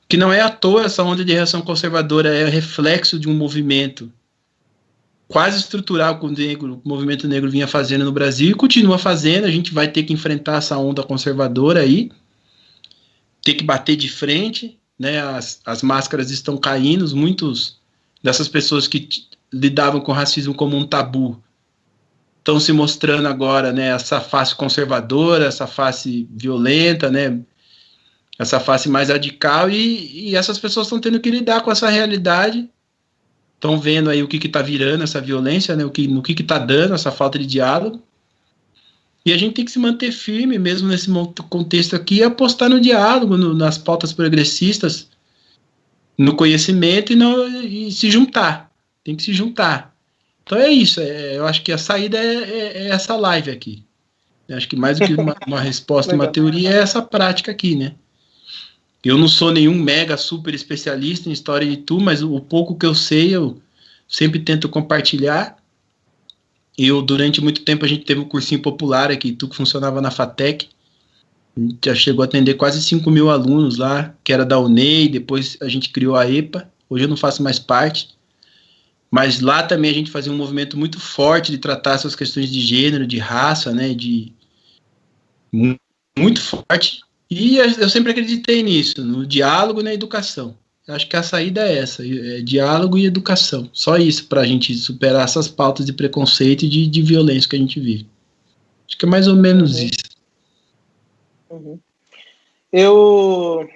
que não é à toa. Essa onda de reação conservadora é reflexo de um movimento quase estrutural que o movimento negro vinha fazendo no Brasil e continua fazendo. A gente vai ter que enfrentar essa onda conservadora aí, ter que bater de frente, né? As máscaras estão caindo, muitos dessas pessoas que lidavam com o racismo como um tabu estão se mostrando agora, né? Essa face conservadora, essa face violenta, né? Essa face mais radical, e essas pessoas estão tendo que lidar com essa realidade. Estão vendo aí o que está virando essa violência, né? No que está dando essa falta de diálogo. E a gente tem que se manter firme, mesmo nesse contexto aqui, e apostar no diálogo, nas pautas progressistas, no conhecimento e se juntar. Tem que se juntar. Então é isso. Eu acho que a saída é essa live aqui. Eu acho que mais do que uma resposta, uma teoria, é essa prática aqui, né? Eu não sou nenhum mega super especialista em história de Itu, mas o pouco que eu sei, eu sempre tento compartilhar. Durante muito tempo, a gente teve um cursinho popular aqui em Itu, que funcionava na FATEC. A gente já chegou a atender quase 5.000 alunos lá, que era da UNEI, depois a gente criou a EPA. Hoje eu não faço mais parte. Mas lá também a gente fazia um movimento muito forte de tratar essas questões de gênero, de raça, né? Muito forte. E eu sempre acreditei nisso, no diálogo e na educação. Eu acho que a saída é essa, diálogo e educação. Só isso para a gente superar essas pautas de preconceito e de violência que a gente vive. Acho que é mais ou menos isso. Eu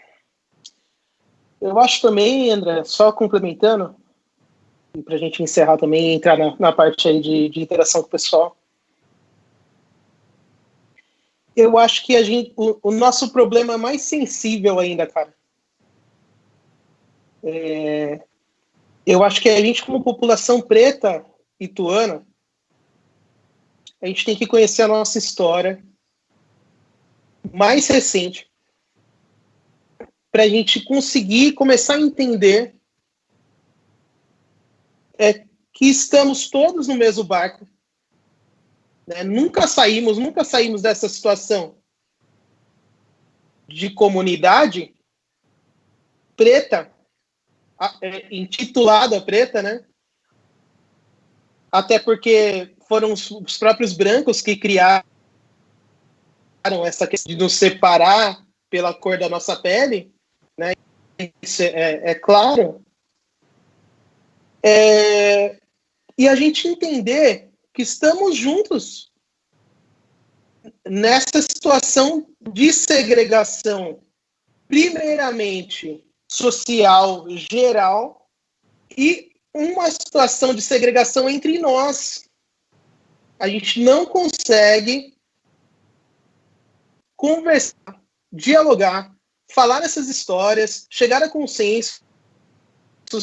acho também, André, só complementando, para a gente encerrar também e entrar na parte aí de interação com o pessoal. Eu acho que o nosso problema é mais sensível ainda, cara. Eu acho que a gente, como população preta ituana, a gente tem que conhecer a nossa história mais recente para a gente conseguir começar a entender que estamos todos no mesmo barco. Né? Nunca saímos dessa situação de comunidade preta, intitulada preta, né? Até porque foram os próprios brancos que criaram essa questão de nos separar pela cor da nossa pele, né? Isso é claro. E a gente entender que estamos juntos nessa situação de segregação, primeiramente social, geral, e uma situação de segregação entre nós. A gente não consegue conversar, dialogar, falar essas histórias, chegar a consenso,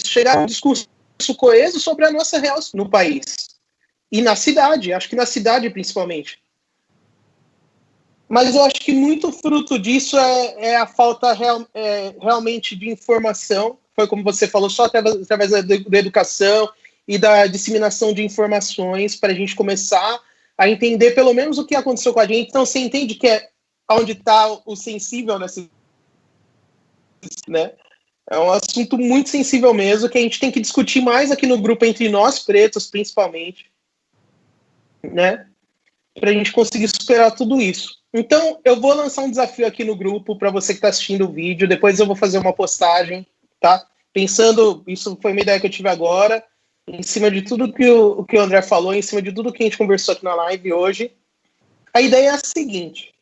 chegar a um discurso coeso sobre a nossa real no país. E na cidade, acho que na cidade principalmente. Mas eu acho que muito fruto disso é a falta realmente de informação. Foi como você falou, só através da educação e da disseminação de informações para a gente começar a entender pelo menos o que aconteceu com a gente. Então você entende que é onde está o sensível nessa, né? É um assunto muito sensível mesmo, que a gente tem que discutir mais aqui no grupo, entre nós pretos, principalmente, né? para a gente conseguir superar tudo isso. Então, eu vou lançar um desafio aqui no grupo para você que está assistindo o vídeo. Depois eu vou fazer uma postagem, tá? Pensando, isso foi uma ideia que eu tive agora, em cima de tudo que o André falou, em cima de tudo que a gente conversou aqui na live hoje. A ideia é a seguinte: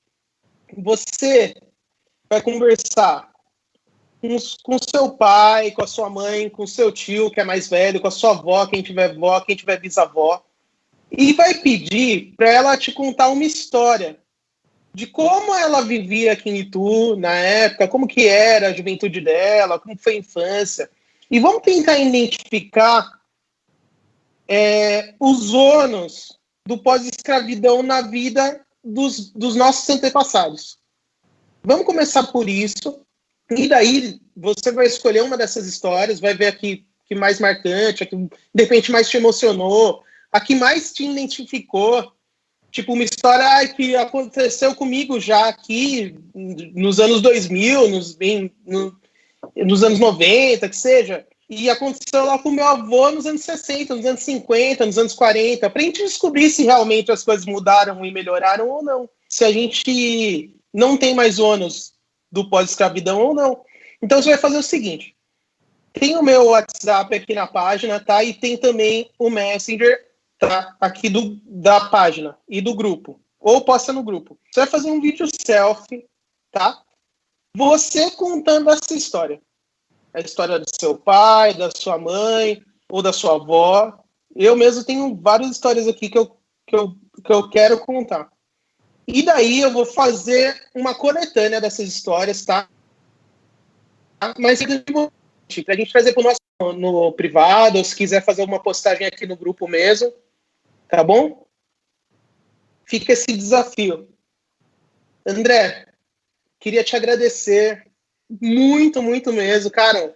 você vai conversar com seu pai, com a sua mãe, com seu tio, que é mais velho, com a sua avó, quem tiver bisavó, e vai pedir para ela te contar uma história de como ela vivia aqui em Itu na época, como que era a juventude dela, como foi a infância. E vamos tentar identificar os ônus do pós-escravidão na vida dos nossos antepassados. Vamos começar por isso, e daí você vai escolher uma dessas histórias, vai ver a que mais marcante, a que de repente mais te emocionou, a que mais te identificou, tipo uma história que aconteceu comigo já aqui nos anos 2000, nos anos 90, que seja, e aconteceu lá com meu avô nos anos 60, nos anos 50, nos anos 40, para a gente descobrir se realmente as coisas mudaram e melhoraram ou não, se a gente não tem mais ônus do pós-escravidão ou não. Então você vai fazer o seguinte: tem o meu WhatsApp aqui na página, tá? E tem também o Messenger, tá? Aqui da página e do grupo. Ou posta no grupo. Você vai fazer um vídeo selfie, tá? Você contando essa história. A história do seu pai, da sua mãe, ou da sua avó. Eu mesmo tenho várias histórias aqui que eu quero contar. E daí eu vou fazer uma coletânea dessas histórias, tá? Mas pra gente fazer pro nosso no privado, ou se quiser fazer uma postagem aqui no grupo mesmo, tá bom? Fica esse desafio. André, queria te agradecer muito, muito mesmo. Cara,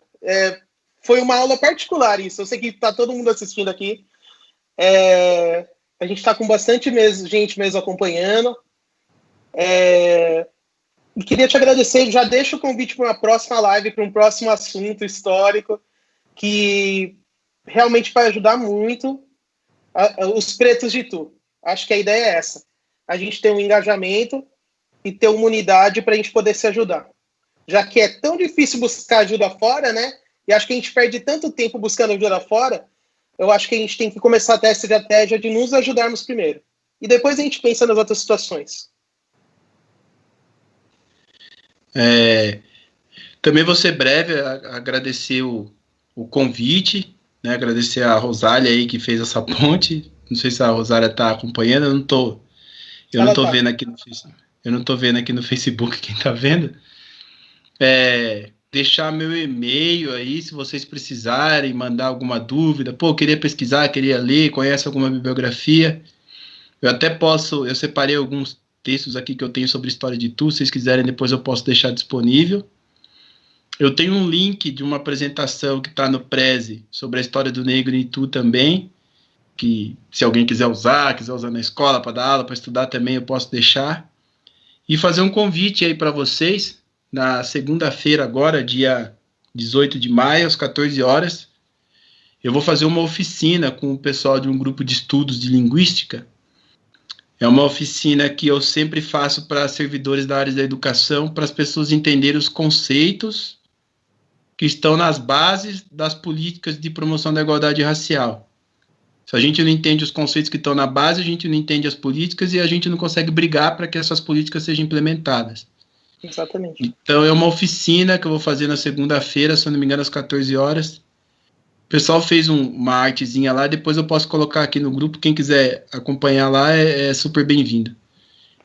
foi uma aula particular isso. Eu sei que tá todo mundo assistindo aqui. A gente tá com bastante gente mesmo acompanhando. E queria te agradecer. Já deixo o convite para uma próxima live, para um próximo assunto histórico, que realmente vai ajudar muito os pretos de Itu. Acho que a ideia é essa: a gente ter um engajamento e ter uma unidade para a gente poder se ajudar. Já que é tão difícil buscar ajuda fora, né? E acho que a gente perde tanto tempo buscando ajuda fora, eu acho que a gente tem que começar a ter essa estratégia de nos ajudarmos primeiro. E depois a gente pensa nas outras situações. Também vou ser breve, agradecer o convite, né? Agradecer a Rosália aí que fez essa ponte. Não sei se a Rosália está acompanhando, eu não tô vendo aqui no Facebook. Eu não tô vendo aqui no Facebook quem tá vendo. Deixar meu e-mail aí, se vocês precisarem, mandar alguma dúvida. Pô, queria pesquisar, queria ler, conhece alguma bibliografia. Eu separei alguns textos aqui que eu tenho sobre história de Itu, se vocês quiserem depois eu posso deixar disponível. Eu tenho um link de uma apresentação que está no Prezi sobre a história do negro em Itu também, que se alguém quiser usar na escola para dar aula, para estudar também, eu posso deixar. E fazer um convite aí para vocês, na segunda-feira agora, dia 18 de maio, às 14 horas, eu vou fazer uma oficina com o pessoal de um grupo de estudos de linguística. É uma oficina que eu sempre faço para servidores da área da educação, para as pessoas entenderem os conceitos que estão nas bases das políticas de promoção da igualdade racial. Se a gente não entende os conceitos que estão na base, a gente não entende as políticas e a gente não consegue brigar para que essas políticas sejam implementadas. Exatamente. Então é uma oficina que eu vou fazer na segunda-feira, se eu não me engano, às 14 horas. O pessoal fez uma artezinha lá, depois eu posso colocar aqui no grupo, quem quiser acompanhar lá é super bem-vindo.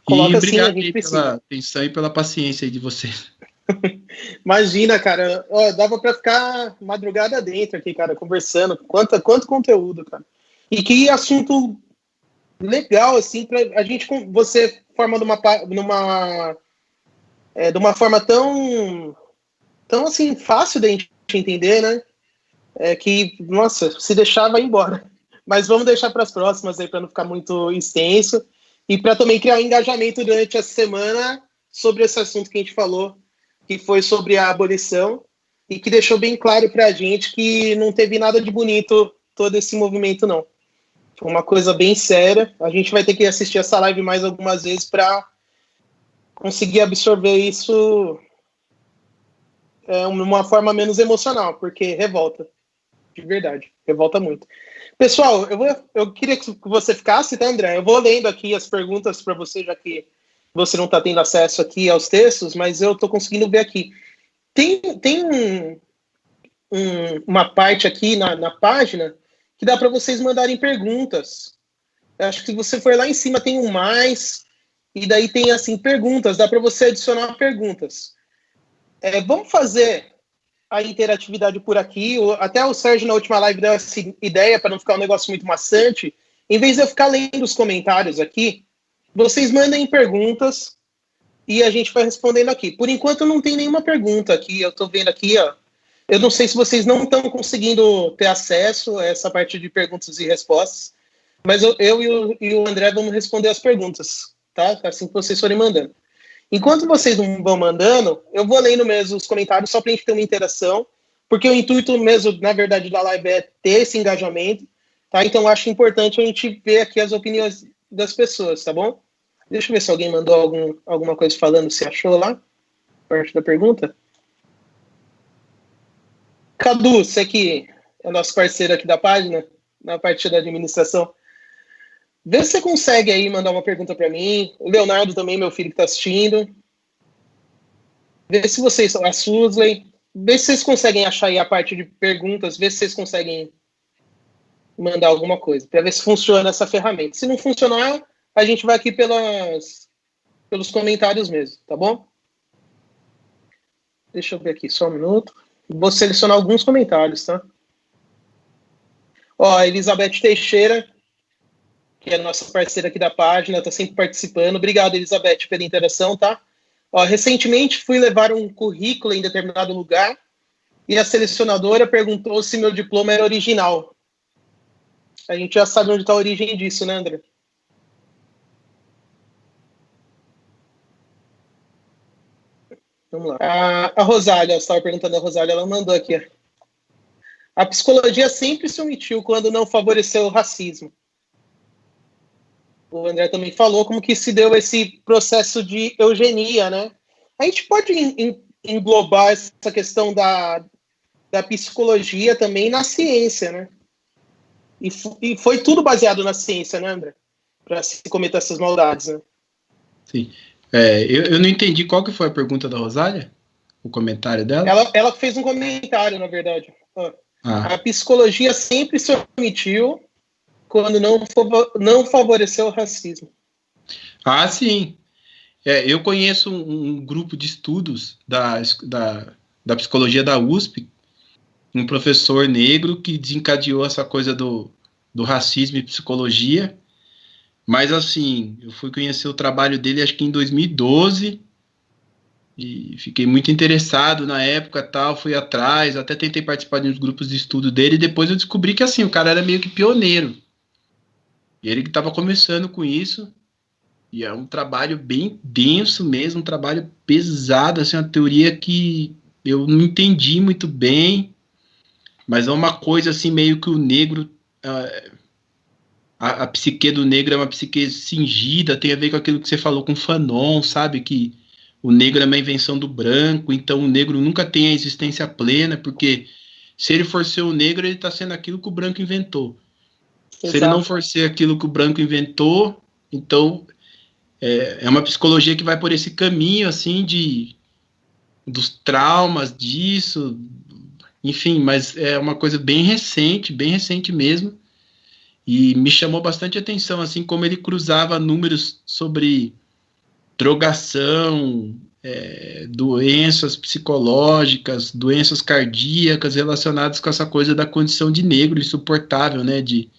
E obrigado aí pela atenção e pela paciência aí de vocês. Imagina, cara, dava para ficar madrugada dentro aqui, cara, conversando, quanto conteúdo, cara. E que assunto legal, assim, pra a gente, você forma de uma forma tão assim, fácil da gente entender, né? Que, nossa, se deixar, vai embora. Mas vamos deixar para as próximas aí, para não ficar muito extenso. E para também criar um engajamento durante a semana sobre esse assunto que a gente falou, que foi sobre a abolição, e que deixou bem claro para a gente que não teve nada de bonito todo esse movimento, não. Foi uma coisa bem séria. A gente vai ter que assistir essa live mais algumas vezes para conseguir absorver isso uma forma menos emocional, porque revolta, de verdade, revolta muito. Pessoal, eu queria que você ficasse, tá, André? Eu vou lendo aqui as perguntas para você, já que você não está tendo acesso aqui aos textos, mas eu estou conseguindo ver aqui. Tem uma parte aqui na página que dá para vocês mandarem perguntas. Eu acho que se você for lá em cima tem um mais, e daí tem assim perguntas, dá para você adicionar perguntas. Vamos fazer a interatividade por aqui. Até o Sérgio na última live deu essa ideia para não ficar um negócio muito maçante. Em vez de eu ficar lendo os comentários aqui, vocês mandem perguntas e a gente vai respondendo aqui. Por enquanto não tem nenhuma pergunta aqui. Eu estou vendo aqui, ó. Eu não sei se vocês não estão conseguindo ter acesso a essa parte de perguntas e respostas, mas eu e o André vamos responder as perguntas, tá? Assim que vocês forem mandando. Enquanto vocês não vão mandando, eu vou lendo mesmo os comentários só para a gente ter uma interação, porque o intuito mesmo, na verdade, da live é ter esse engajamento, tá? Então, eu acho importante a gente ver aqui as opiniões das pessoas, tá bom? Deixa eu ver se alguém mandou alguma coisa falando, se achou lá, parte da pergunta. Cadu, você que é nosso parceiro aqui da página, na parte da administração, vê se você consegue aí mandar uma pergunta para mim. O Leonardo também, meu filho que está assistindo. Vê se vocês, a Susley, vê se vocês conseguem achar aí a parte de perguntas, vê se vocês conseguem mandar alguma coisa, para ver se funciona essa ferramenta. Se não funcionar, a gente vai aqui pelos comentários mesmo, tá bom? Deixa eu ver aqui, só um minuto. Vou selecionar alguns comentários, tá? Ó, a Elizabeth Teixeira, que é a nossa parceira aqui da página, está sempre participando. Obrigado, Elizabeth, pela interação, tá? Ó, recentemente fui levar um currículo em determinado lugar e a selecionadora perguntou se meu diploma era original. A gente já sabe onde está a origem disso, né, André? Vamos lá. A Rosália, eu estava perguntando a Rosália, ela mandou aqui. Ó. A psicologia sempre se omitiu quando não favoreceu o racismo. O André também falou como que se deu esse processo de eugenia, né? A gente pode englobar essa questão da psicologia também na ciência, né? E foi tudo baseado na ciência, né, André? Para se cometer essas maldades, né? Sim. Eu não entendi qual que foi a pergunta da Rosália, o comentário dela. Ela fez um comentário, na verdade. A psicologia sempre se omitiu quando não favoreceu o racismo. Ah, sim. Eu conheço um grupo de estudos da psicologia da USP, um professor negro que desencadeou essa coisa do racismo e psicologia. Mas, assim, eu fui conhecer o trabalho dele, acho que em 2012, e fiquei muito interessado na época, tal, fui atrás, até tentei participar de uns grupos de estudo dele, e depois eu descobri que, assim, o cara era meio que pioneiro. E ele que estava começando com isso, e é um trabalho bem denso mesmo, um trabalho pesado, assim, uma teoria que eu não entendi muito bem, mas é uma coisa, assim, meio que o negro... A psique do negro é uma psique cingida, tem a ver com aquilo que você falou com Fanon, sabe? Que o negro é uma invenção do branco, então o negro nunca tem a existência plena, porque se ele for ser o negro, ele está sendo aquilo que o branco inventou. Exato. Se ele não for ser aquilo que o branco inventou, então é uma psicologia que vai por esse caminho, assim, dos traumas, disso, enfim, mas é uma coisa bem recente mesmo. E me chamou bastante atenção, assim, como ele cruzava números sobre drogação, doenças psicológicas, doenças cardíacas relacionadas com essa coisa da condição de negro insuportável, né, de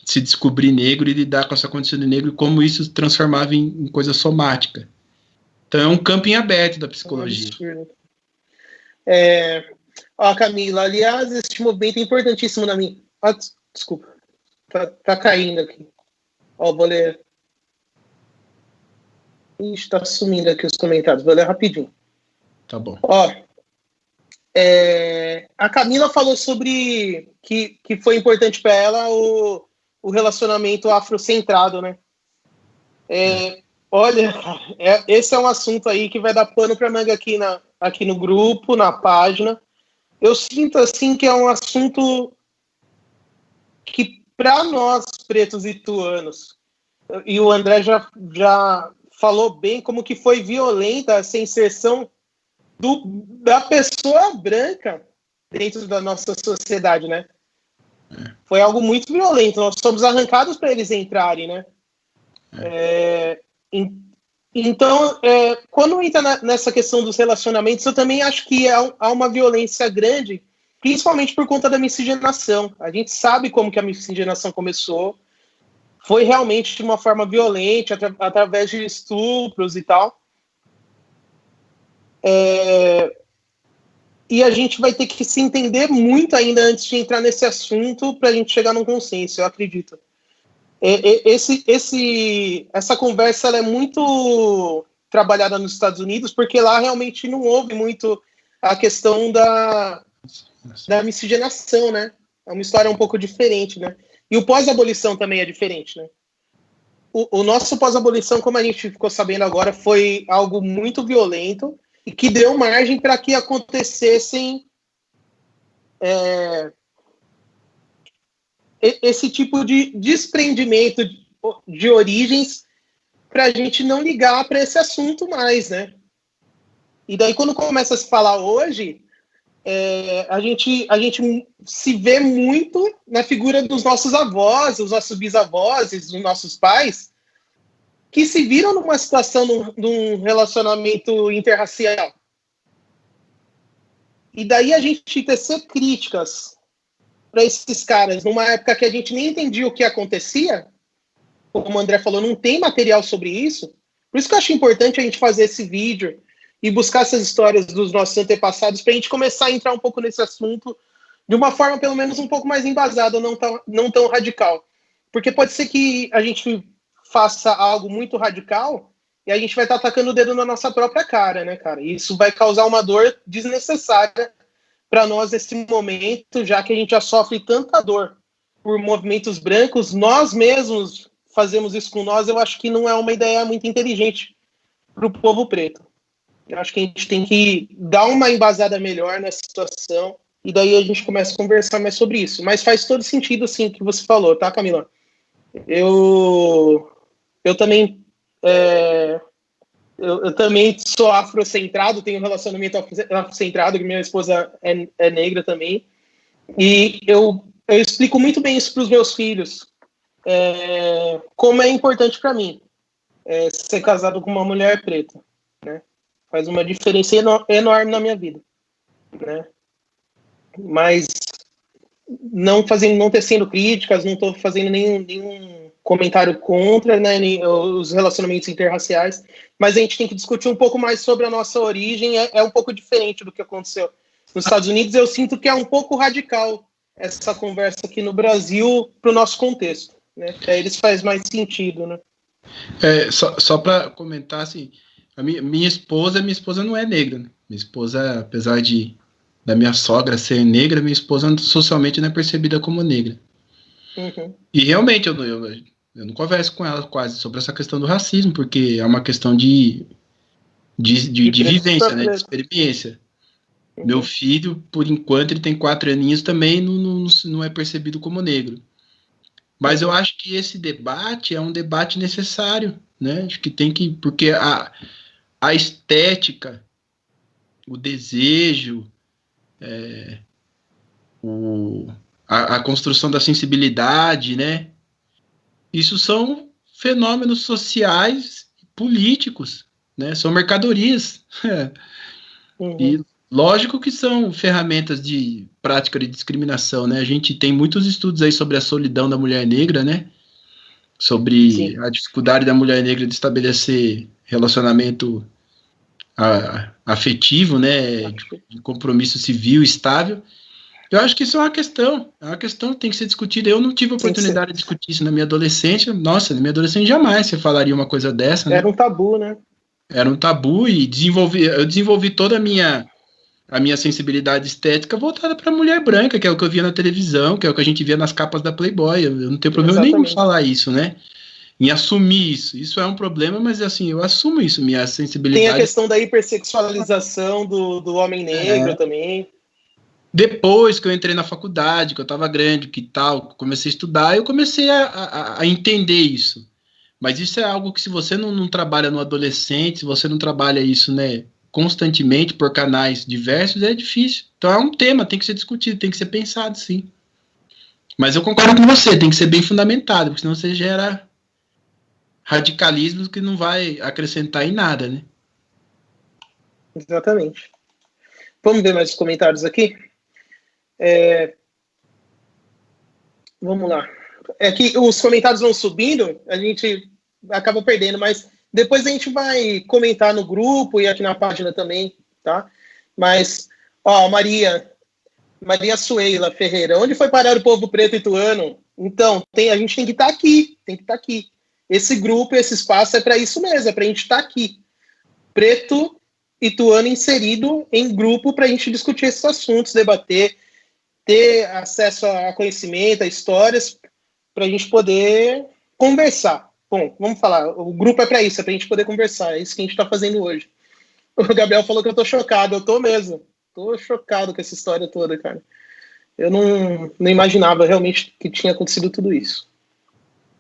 se descobrir negro e lidar com essa condição de negro, como isso se transformava em coisa somática. Então é um campo em aberto da psicologia. Camila, aliás, este movimento é importantíssimo na minha... desculpa. Tá caindo aqui. Vou ler. Ixi, tá sumindo aqui os comentários. Vou ler rapidinho. Tá bom. A Camila falou sobre que foi importante para ela o relacionamento afrocentrado, né? Olha, esse é um assunto aí que vai dar pano para manga aqui no grupo, na página. Eu sinto, assim, que é um assunto que, para nós, pretos e tuanos, e o André já falou bem como que foi violenta essa inserção da pessoa branca dentro da nossa sociedade, né? Foi algo muito violento. Nós somos arrancados para eles entrarem, né? Então, quando entra nessa questão dos relacionamentos, eu também acho que há uma violência grande, principalmente por conta da miscigenação. A gente sabe como que a miscigenação começou. Foi realmente de uma forma violenta, através de estupros e tal. E a gente vai ter que se entender muito ainda antes de entrar nesse assunto para a gente chegar num consenso, eu acredito. Essa conversa ela é muito trabalhada nos Estados Unidos, porque lá realmente não houve muito a questão da miscigenação, né? É uma história um pouco diferente, né? E o pós-abolição também é diferente, né? O nosso pós-abolição, como a gente ficou sabendo agora, foi algo muito violento e que deu margem para que acontecessem esse tipo de desprendimento de origens para a gente não ligar para esse assunto mais, né? E daí, quando começa a se falar hoje, a gente se vê muito na figura dos nossos avós, dos nossos bisavós, dos nossos pais, que se viram numa situação de um relacionamento interracial. E daí a gente tecer críticas para esses caras, numa época que a gente nem entendia o que acontecia, como o André falou, não tem material sobre isso. Por isso que eu acho importante a gente fazer esse vídeo e buscar essas histórias dos nossos antepassados para a gente começar a entrar um pouco nesse assunto de uma forma, pelo menos, um pouco mais embasada, não tão radical. Porque pode ser que a gente faça algo muito radical e a gente vai estar atacando o dedo na nossa própria cara, né, cara? E isso vai causar uma dor desnecessária para nós nesse momento, já que a gente já sofre tanta dor por movimentos brancos, nós mesmos fazemos isso com nós, eu acho que não é uma ideia muito inteligente para o povo preto. Eu acho que a gente tem que dar uma embasada melhor nessa situação e daí a gente começa a conversar mais sobre isso. Mas faz todo sentido, sim, o que você falou, tá, Camila? Eu também eu também sou afrocentrado, tenho um relacionamento afrocentrado, que minha esposa é negra também, e eu explico muito bem isso para os meus filhos, como é importante para mim ser casado com uma mulher preta, né? Faz uma diferença enorme na minha vida, né? Mas não tecendo críticas, não estou fazendo nenhum comentário contra, né, os relacionamentos interraciais, mas a gente tem que discutir um pouco mais sobre a nossa origem. É um pouco diferente do que aconteceu nos Estados Unidos. Eu sinto que é um pouco radical essa conversa aqui no Brasil para o nosso contexto, né? Para eles faz mais sentido, né? Só para comentar, assim, minha esposa não é negra, né? Minha esposa, apesar da minha sogra ser negra, minha esposa socialmente não é percebida como negra. Uhum. E realmente eu não converso com ela quase sobre essa questão do racismo, porque é uma questão de vivência, né, de experiência. Uhum. Meu filho, por enquanto, ele tem 4 aninhos, também não é percebido como negro. Mas eu acho que esse debate é um debate necessário, né? Acho que tem que, porque a estética, o desejo, a construção da sensibilidade, né? Isso são fenômenos sociais e políticos, né? São mercadorias. Uhum. E lógico que são ferramentas de prática de discriminação, né? A gente tem muitos estudos aí sobre a solidão da mulher negra, né? Sobre Sim. a dificuldade da mulher negra de estabelecer relacionamento afetivo, né? De compromisso civil estável. Eu acho que isso é uma questão que tem que ser discutida. Eu não tive a oportunidade de discutir isso na minha adolescência. Nossa, na minha adolescência jamais você falaria uma coisa dessa, né? Era um tabu, né? Era um tabu e eu desenvolvi toda a minha a minha sensibilidade estética voltada para mulher branca, que é o que eu via na televisão, que é o que a gente via nas capas da Playboy. Eu não tenho problema nenhum em falar isso, né? Em assumir isso. Isso é um problema, mas assim, eu assumo isso, minha sensibilidade. Tem a questão da hipersexualização do homem negro também. Depois que eu entrei na faculdade, que eu estava grande, que tal, comecei a estudar, eu comecei a entender isso. Mas isso é algo que se você não trabalha no adolescente, se você não trabalha isso, né, constantemente por canais diversos, é difícil. Então é um tema, tem que ser discutido, tem que ser pensado, sim. Mas eu concordo com você, tem que ser bem fundamentado, porque senão você gera radicalismo que não vai acrescentar em nada, né? Exatamente. Vamos ver mais os comentários aqui? Vamos lá. É que os comentários vão subindo, a gente acaba perdendo, mas depois a gente vai comentar no grupo e aqui na página também, tá? Mas, ó, Maria Sueila Ferreira, onde foi parar o povo preto ituano? Então, a gente tem que estar aqui, Esse grupo, esse espaço é para isso mesmo, é para a gente estar aqui. Preto ituano inserido em grupo para a gente discutir esses assuntos, debater, ter acesso a conhecimento, a histórias, para a gente poder conversar. Bom, vamos falar, o grupo é para isso, é para a gente poder conversar, é isso que a gente está fazendo hoje. O Gabriel falou que eu tô chocado, eu tô mesmo. Tô chocado com essa história toda, cara. Eu não imaginava realmente que tinha acontecido tudo isso.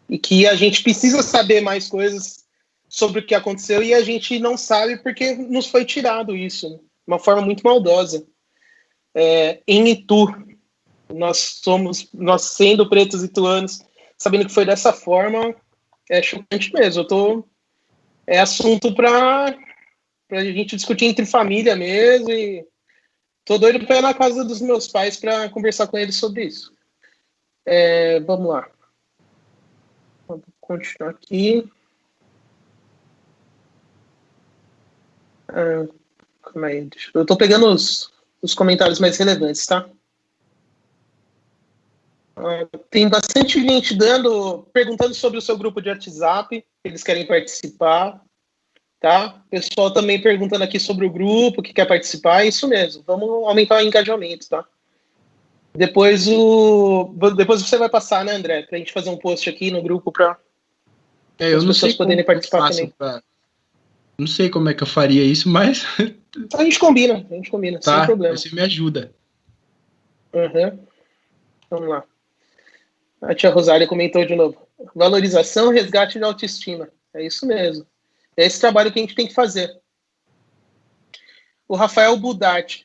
E que a gente precisa saber mais coisas sobre o que aconteceu e a gente não sabe porque nos foi tirado isso, né? De uma forma muito maldosa. Em Itu, nós sendo pretos ituanos, sabendo que foi dessa forma, é chocante mesmo. É assunto para a gente discutir entre família mesmo e tô doido para ir na casa dos meus pais para conversar com eles sobre isso. Vamos lá. Vou continuar aqui. Calma aí. Eu tô pegando os comentários mais relevantes, tá? Tem bastante gente perguntando sobre o seu grupo de WhatsApp, eles querem participar, tá? Pessoal também perguntando aqui sobre o grupo, que quer participar, é isso mesmo. Vamos aumentar o engajamento, tá? Depois você vai passar, né, André? Pra gente fazer um post aqui no grupo para as pessoas poderem participar também. Não sei como é que eu faria isso, mas... A gente combina, tá, sem problema. Você me ajuda. Vamos lá. A tia Rosália comentou de novo. Valorização, resgate de autoestima. É isso mesmo. É esse trabalho que a gente tem que fazer. O Rafael Budart.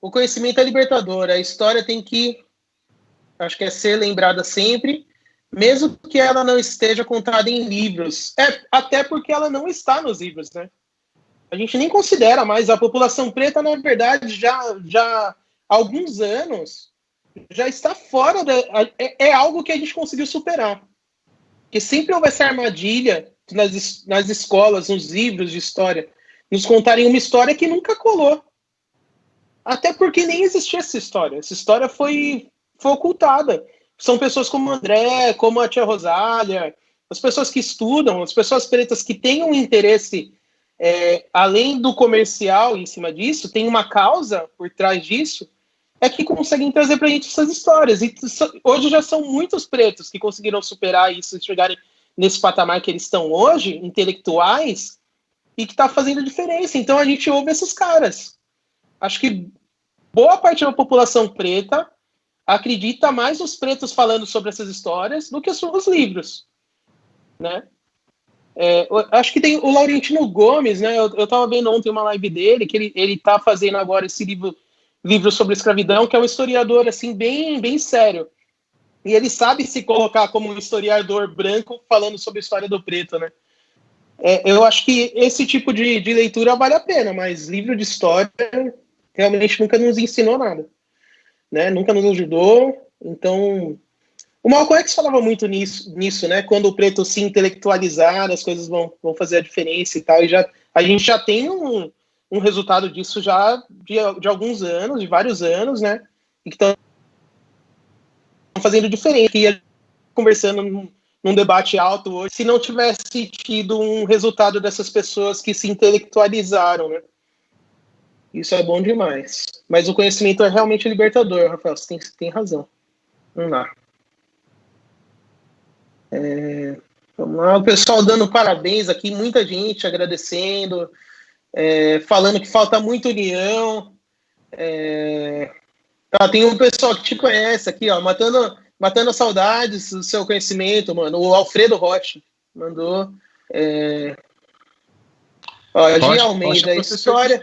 O conhecimento é libertador. A história tem que, acho que ser lembrada sempre, mesmo que ela não esteja contada em livros. Até porque ela não está nos livros, né? A gente nem considera mais. A população preta, na verdade, já há alguns anos, já está fora é algo que a gente conseguiu superar. Porque sempre houve essa armadilha nas escolas, nos livros de história, nos contarem uma história que nunca colou. Até porque nem existia essa história. Essa história foi ocultada. São pessoas como o André, como a tia Rosália, as pessoas que estudam, as pessoas pretas que têm um interesse, além do comercial em cima disso, tem uma causa por trás disso, é que conseguem trazer para a gente essas histórias. E hoje já são muitos pretos que conseguiram superar isso e chegarem nesse patamar que eles estão hoje, intelectuais, e que está fazendo diferença. Então a gente ouve esses caras. Acho que boa parte da população preta acredita mais nos pretos falando sobre essas histórias do que os livros, né? Acho que tem o Laurentino Gomes, né? Eu estava vendo ontem uma live dele, que ele está fazendo agora esse livro sobre escravidão, que é um historiador assim bem sério. E ele sabe se colocar como um historiador branco falando sobre a história do preto, né? Eu acho que esse tipo de leitura vale a pena, mas livro de história realmente nunca nos ensinou nada, né? Nunca nos ajudou. Então, o Malcolm X falava muito nisso, né? Quando o preto se intelectualizar, as coisas vão fazer a diferença e tal. E a gente já tem um resultado disso já de alguns anos, de vários anos, né? E que estão fazendo diferença. E conversando num debate alto hoje, se não tivesse tido um resultado dessas pessoas que se intelectualizaram, né? Isso é bom demais. Mas o conhecimento é realmente libertador, Rafael. Você tem razão. Vamos lá. Vamos lá. O pessoal dando parabéns aqui, muita gente agradecendo, falando que falta muita união. Tem um pessoal que te conhece aqui, ó, matando as saudades do seu conhecimento, mano. O Alfredo Rocha mandou. Gia Almeida, Rocha, história.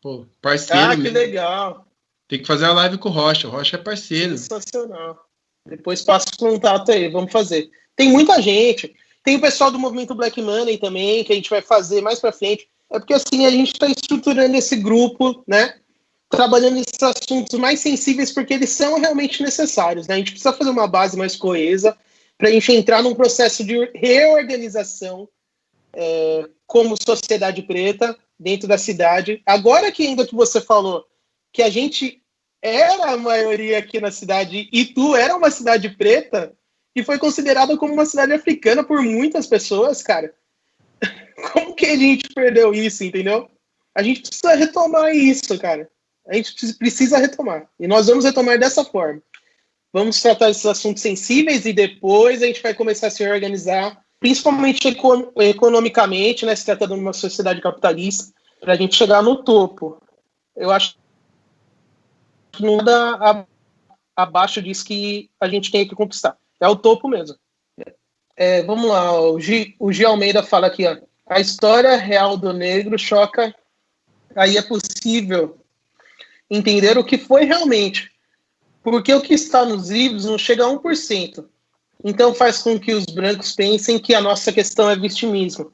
Pô, parceiro que mesmo. legal. Tem que fazer a live com o Rocha. O Rocha é parceiro. Sensacional. Depois passa o contato aí, vamos fazer. Tem muita gente. Tem o pessoal do movimento Black Money também, que a gente vai fazer mais pra frente. É porque assim, a gente está estruturando esse grupo, né? Trabalhando nesses assuntos mais sensíveis, porque eles são realmente necessários, né? A gente precisa fazer uma base mais coesa para a gente entrar num processo de reorganização como sociedade preta dentro da cidade. Agora que ainda que você falou que a gente era a maioria aqui na cidade, e Itu era uma cidade preta, e foi considerada como uma cidade africana por muitas pessoas, cara. Como que a gente perdeu isso, entendeu? A gente precisa retomar isso, cara. A gente precisa retomar. E nós vamos retomar dessa forma. Vamos tratar esses assuntos sensíveis e depois a gente vai começar a se organizar, principalmente economicamente, né, se tratando de uma sociedade capitalista, para a gente chegar no topo. Eu acho que nada abaixo disso que a gente tem que conquistar. É o topo mesmo. Vamos lá, o Gi Almeida fala aqui, ó. A história real do negro choca. Aí é possível entender o que foi realmente. Porque o que está nos livros não chega a 1%. Então faz com que os brancos pensem que a nossa questão é vitimismo.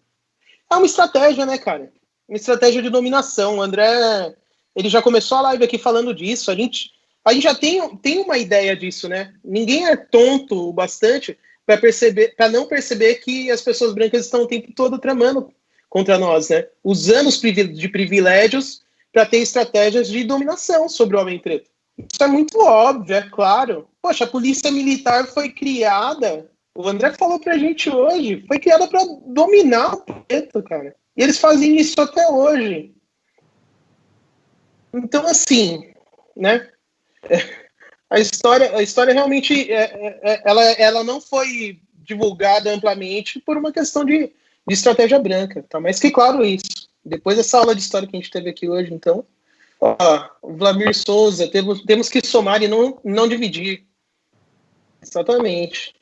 É uma estratégia, né, cara? Uma estratégia de dominação. O André, ele já começou a live aqui falando disso. A gente já tem uma ideia disso, né? Ninguém é tonto o bastante para não perceber que as pessoas brancas estão o tempo todo tramando contra nós, né? Usando de privilégios para ter estratégias de dominação sobre o homem preto. Isso é muito óbvio, é claro. Poxa, a polícia militar foi criada, o André falou pra gente hoje, foi criada para dominar o preto, cara. E eles fazem isso até hoje. Então, assim, né? A história realmente ela não foi divulgada amplamente por uma questão de estratégia branca, tá? Mas que claro isso. Depois dessa aula de história que a gente teve aqui hoje, então, o Vladimir Souza, temos que somar e não dividir. Exatamente.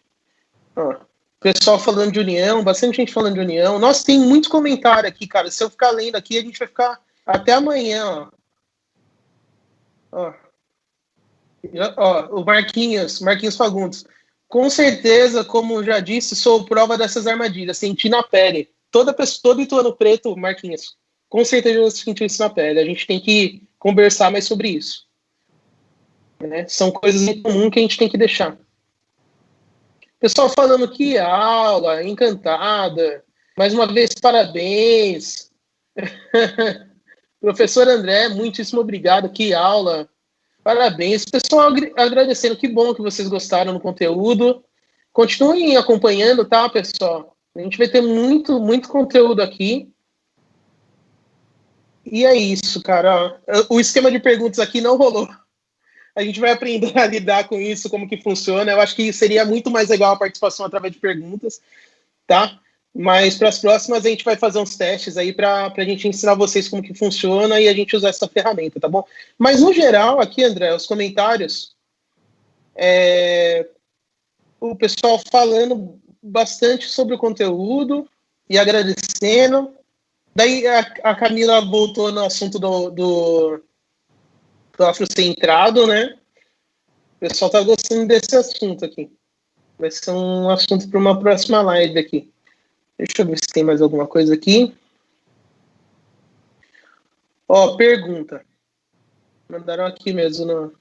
Pessoal falando de união, bastante gente falando de união. Nossa, tem muito comentário aqui, cara. Se eu ficar lendo aqui, a gente vai ficar até amanhã. O Marquinhos Fagundes. Com certeza, como já disse, sou prova dessas armadilhas. Senti na pele. Todo ituano preto, Marquinhos, com certeza eu senti isso na pele. A gente tem que conversar mais sobre isso. Né? São coisas em comum que a gente tem que deixar. Pessoal falando que aula, encantada. Mais uma vez, parabéns. Professor André, muitíssimo obrigado. Que aula. Parabéns. Pessoal agradecendo. Que bom que vocês gostaram do conteúdo. Continuem acompanhando, tá, pessoal? A gente vai ter muito, muito conteúdo aqui. E é isso, cara. O esquema de perguntas aqui não rolou. A gente vai aprender a lidar com isso, como que funciona. Eu acho que seria muito mais legal a participação através de perguntas, tá? Mas para as próximas a gente vai fazer uns testes aí para a gente ensinar vocês como que funciona e a gente usar essa ferramenta, tá bom? Mas no geral, aqui, André, os comentários, o pessoal falando bastante sobre o conteúdo e agradecendo. Daí a Camila voltou no assunto do afrocentrado, né? O pessoal tá gostando desse assunto aqui. Vai ser um assunto para uma próxima live aqui. Deixa eu ver se tem mais alguma coisa aqui. Pergunta. Mandaram aqui mesmo.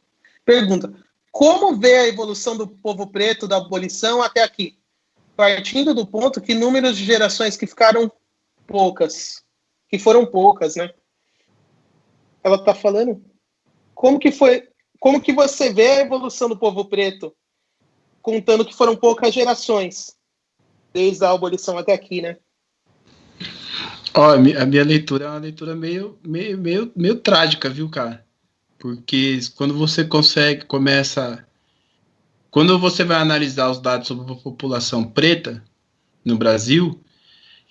Pergunta. Como vê a evolução do povo preto da abolição até aqui? Partindo do ponto que números de gerações que foram poucas, né? Ela tá falando? Como que você vê a evolução do povo preto, contando que foram poucas gerações, desde a abolição até aqui, né? Ó, a minha leitura é uma leitura meio trágica, viu, cara? Porque quando você quando você vai analisar os dados sobre a população preta no Brasil,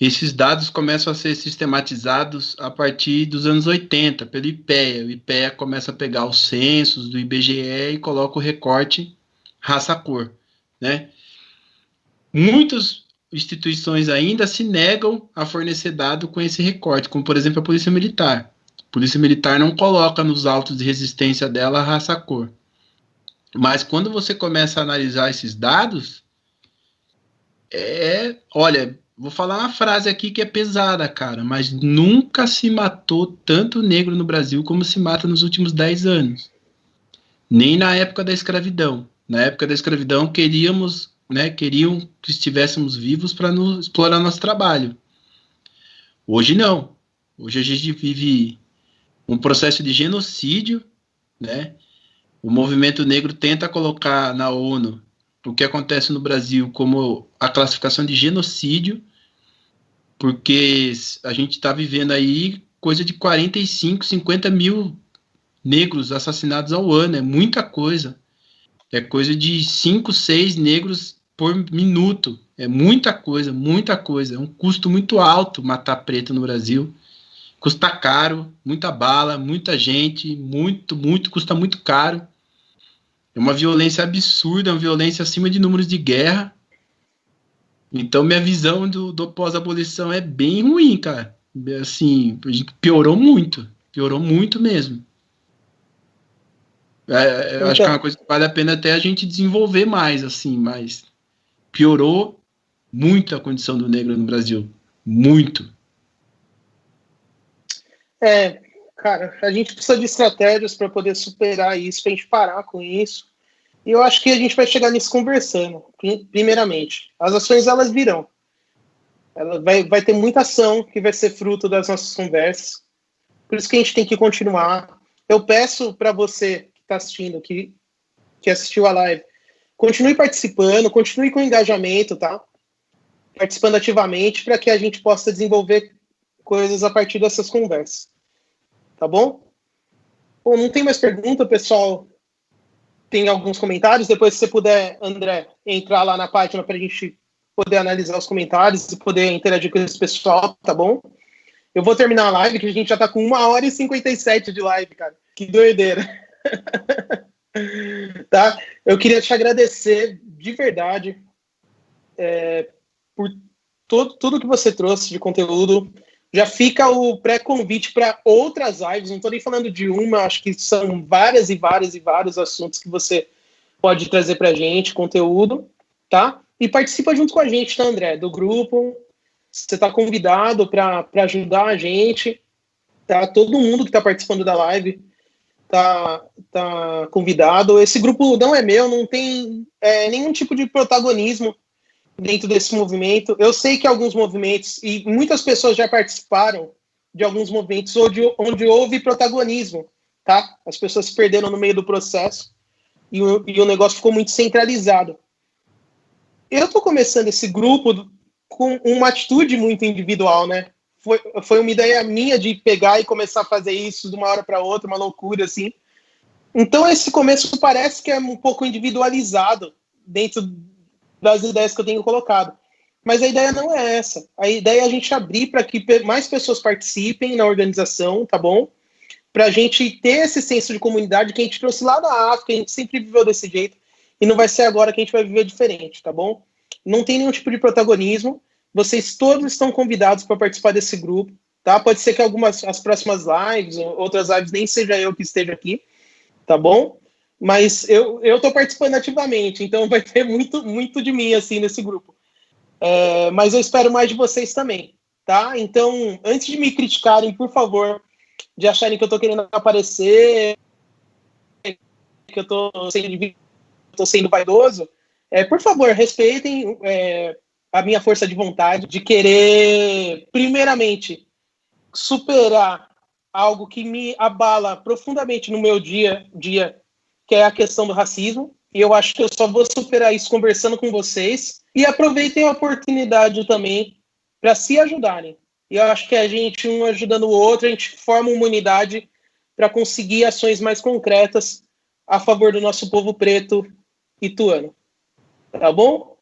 esses dados começam a ser sistematizados a partir dos anos 80 pelo IPEA. O IPEA começa a pegar os censos do IBGE e coloca o recorte raça-cor, né? Muitas instituições ainda se negam a fornecer dado com esse recorte, como por exemplo a Polícia Militar. A Polícia Militar não coloca nos autos de resistência dela a raça-cor. Mas quando você começa a analisar esses dados, olha, vou falar uma frase aqui que é pesada, cara, mas nunca se matou tanto negro no Brasil como se mata nos últimos 10 anos. Nem na época da escravidão. Na época da escravidão queriam que estivéssemos vivos para explorar nosso trabalho. Hoje não. Hoje a gente vive um processo de genocídio, né? O movimento negro tenta colocar na ONU o que acontece no Brasil como a classificação de genocídio, porque a gente está vivendo aí coisa de 45, 50 mil negros assassinados ao ano, é muita coisa. É coisa de 5, 6 negros por minuto. É muita coisa, muita coisa. É um custo muito alto matar preto no Brasil. Custa caro, muita bala, muita gente, custa muito caro. É uma violência absurda, é uma violência acima de números de guerra. Então, minha visão do pós-abolição é bem ruim, cara. Assim, piorou muito mesmo. Eu acho que é uma coisa que vale a pena até a gente desenvolver mais, assim, mas piorou muito a condição do negro no Brasil. Muito. Cara, a gente precisa de estratégias para poder superar isso, para a gente parar com isso. E eu acho que a gente vai chegar nisso conversando, primeiramente. As ações, elas virão. Vai ter muita ação que vai ser fruto das nossas conversas. Por isso que a gente tem que continuar. Eu peço para você que está assistindo, que assistiu a live, continue participando, continue com engajamento, tá? Participando ativamente para que a gente possa desenvolver coisas a partir dessas conversas. Tá bom? Bom, não tem mais pergunta, pessoal. Tem alguns comentários. Depois, se você puder, André, entrar lá na página para a gente poder analisar os comentários e poder interagir com esse pessoal, tá bom? Eu vou terminar a live, que a gente já tá com 1h57 de live, cara. Que doideira. Tá? Eu queria te agradecer de verdade por tudo que você trouxe de conteúdo. Já fica o pré-convite para outras lives. Não estou nem falando de uma, acho que são vários assuntos que você pode trazer para a gente, conteúdo, tá? E participa junto com a gente, tá, André? Do grupo. Você está convidado para ajudar a gente, tá? Todo mundo que está participando da live tá convidado. Esse grupo não é meu, não tem nenhum tipo de protagonismo dentro desse movimento. Eu sei que alguns movimentos, e muitas pessoas já participaram de alguns movimentos onde houve protagonismo, tá? As pessoas se perderam no meio do processo e o negócio ficou muito centralizado. Eu estou começando esse grupo com uma atitude muito individual, né? Foi uma ideia minha de pegar e começar a fazer isso de uma hora para outra, uma loucura, assim. Então, esse começo parece que é um pouco individualizado dentro das ideias que eu tenho colocado. Mas a ideia não é essa. A ideia é a gente abrir para que mais pessoas participem na organização, tá bom? Para a gente ter esse senso de comunidade que a gente trouxe lá da África, a gente sempre viveu desse jeito, e não vai ser agora que a gente vai viver diferente, tá bom? Não tem nenhum tipo de protagonismo. Vocês todos estão convidados para participar desse grupo, tá? Pode ser que as próximas lives, outras lives, nem seja eu que esteja aqui, tá bom? Mas eu estou participando ativamente, então vai ter muito de mim, assim, nesse grupo. Mas eu espero mais de vocês também, tá? Então, antes de me criticarem, por favor, de acharem que eu estou querendo aparecer, que eu estou sendo vaidoso, por favor, respeitem a minha força de vontade de querer, primeiramente, superar algo que me abala profundamente no meu dia a dia, que é a questão do racismo, e eu acho que eu só vou superar isso conversando com vocês, e aproveitem a oportunidade também para se ajudarem. E eu acho que a gente, um ajudando o outro, a gente forma uma unidade para conseguir ações mais concretas a favor do nosso povo preto ituano. Tá bom?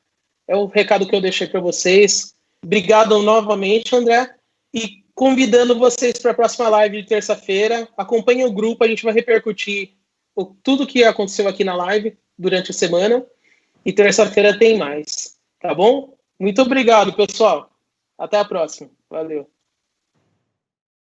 É o recado que eu deixei para vocês. Obrigado novamente, André. E convidando vocês para a próxima live de terça-feira. Acompanhem o grupo, a gente vai repercutir tudo que aconteceu aqui na live durante a semana. E terça-feira tem mais. Tá bom? Muito obrigado, pessoal. Até a próxima. Valeu.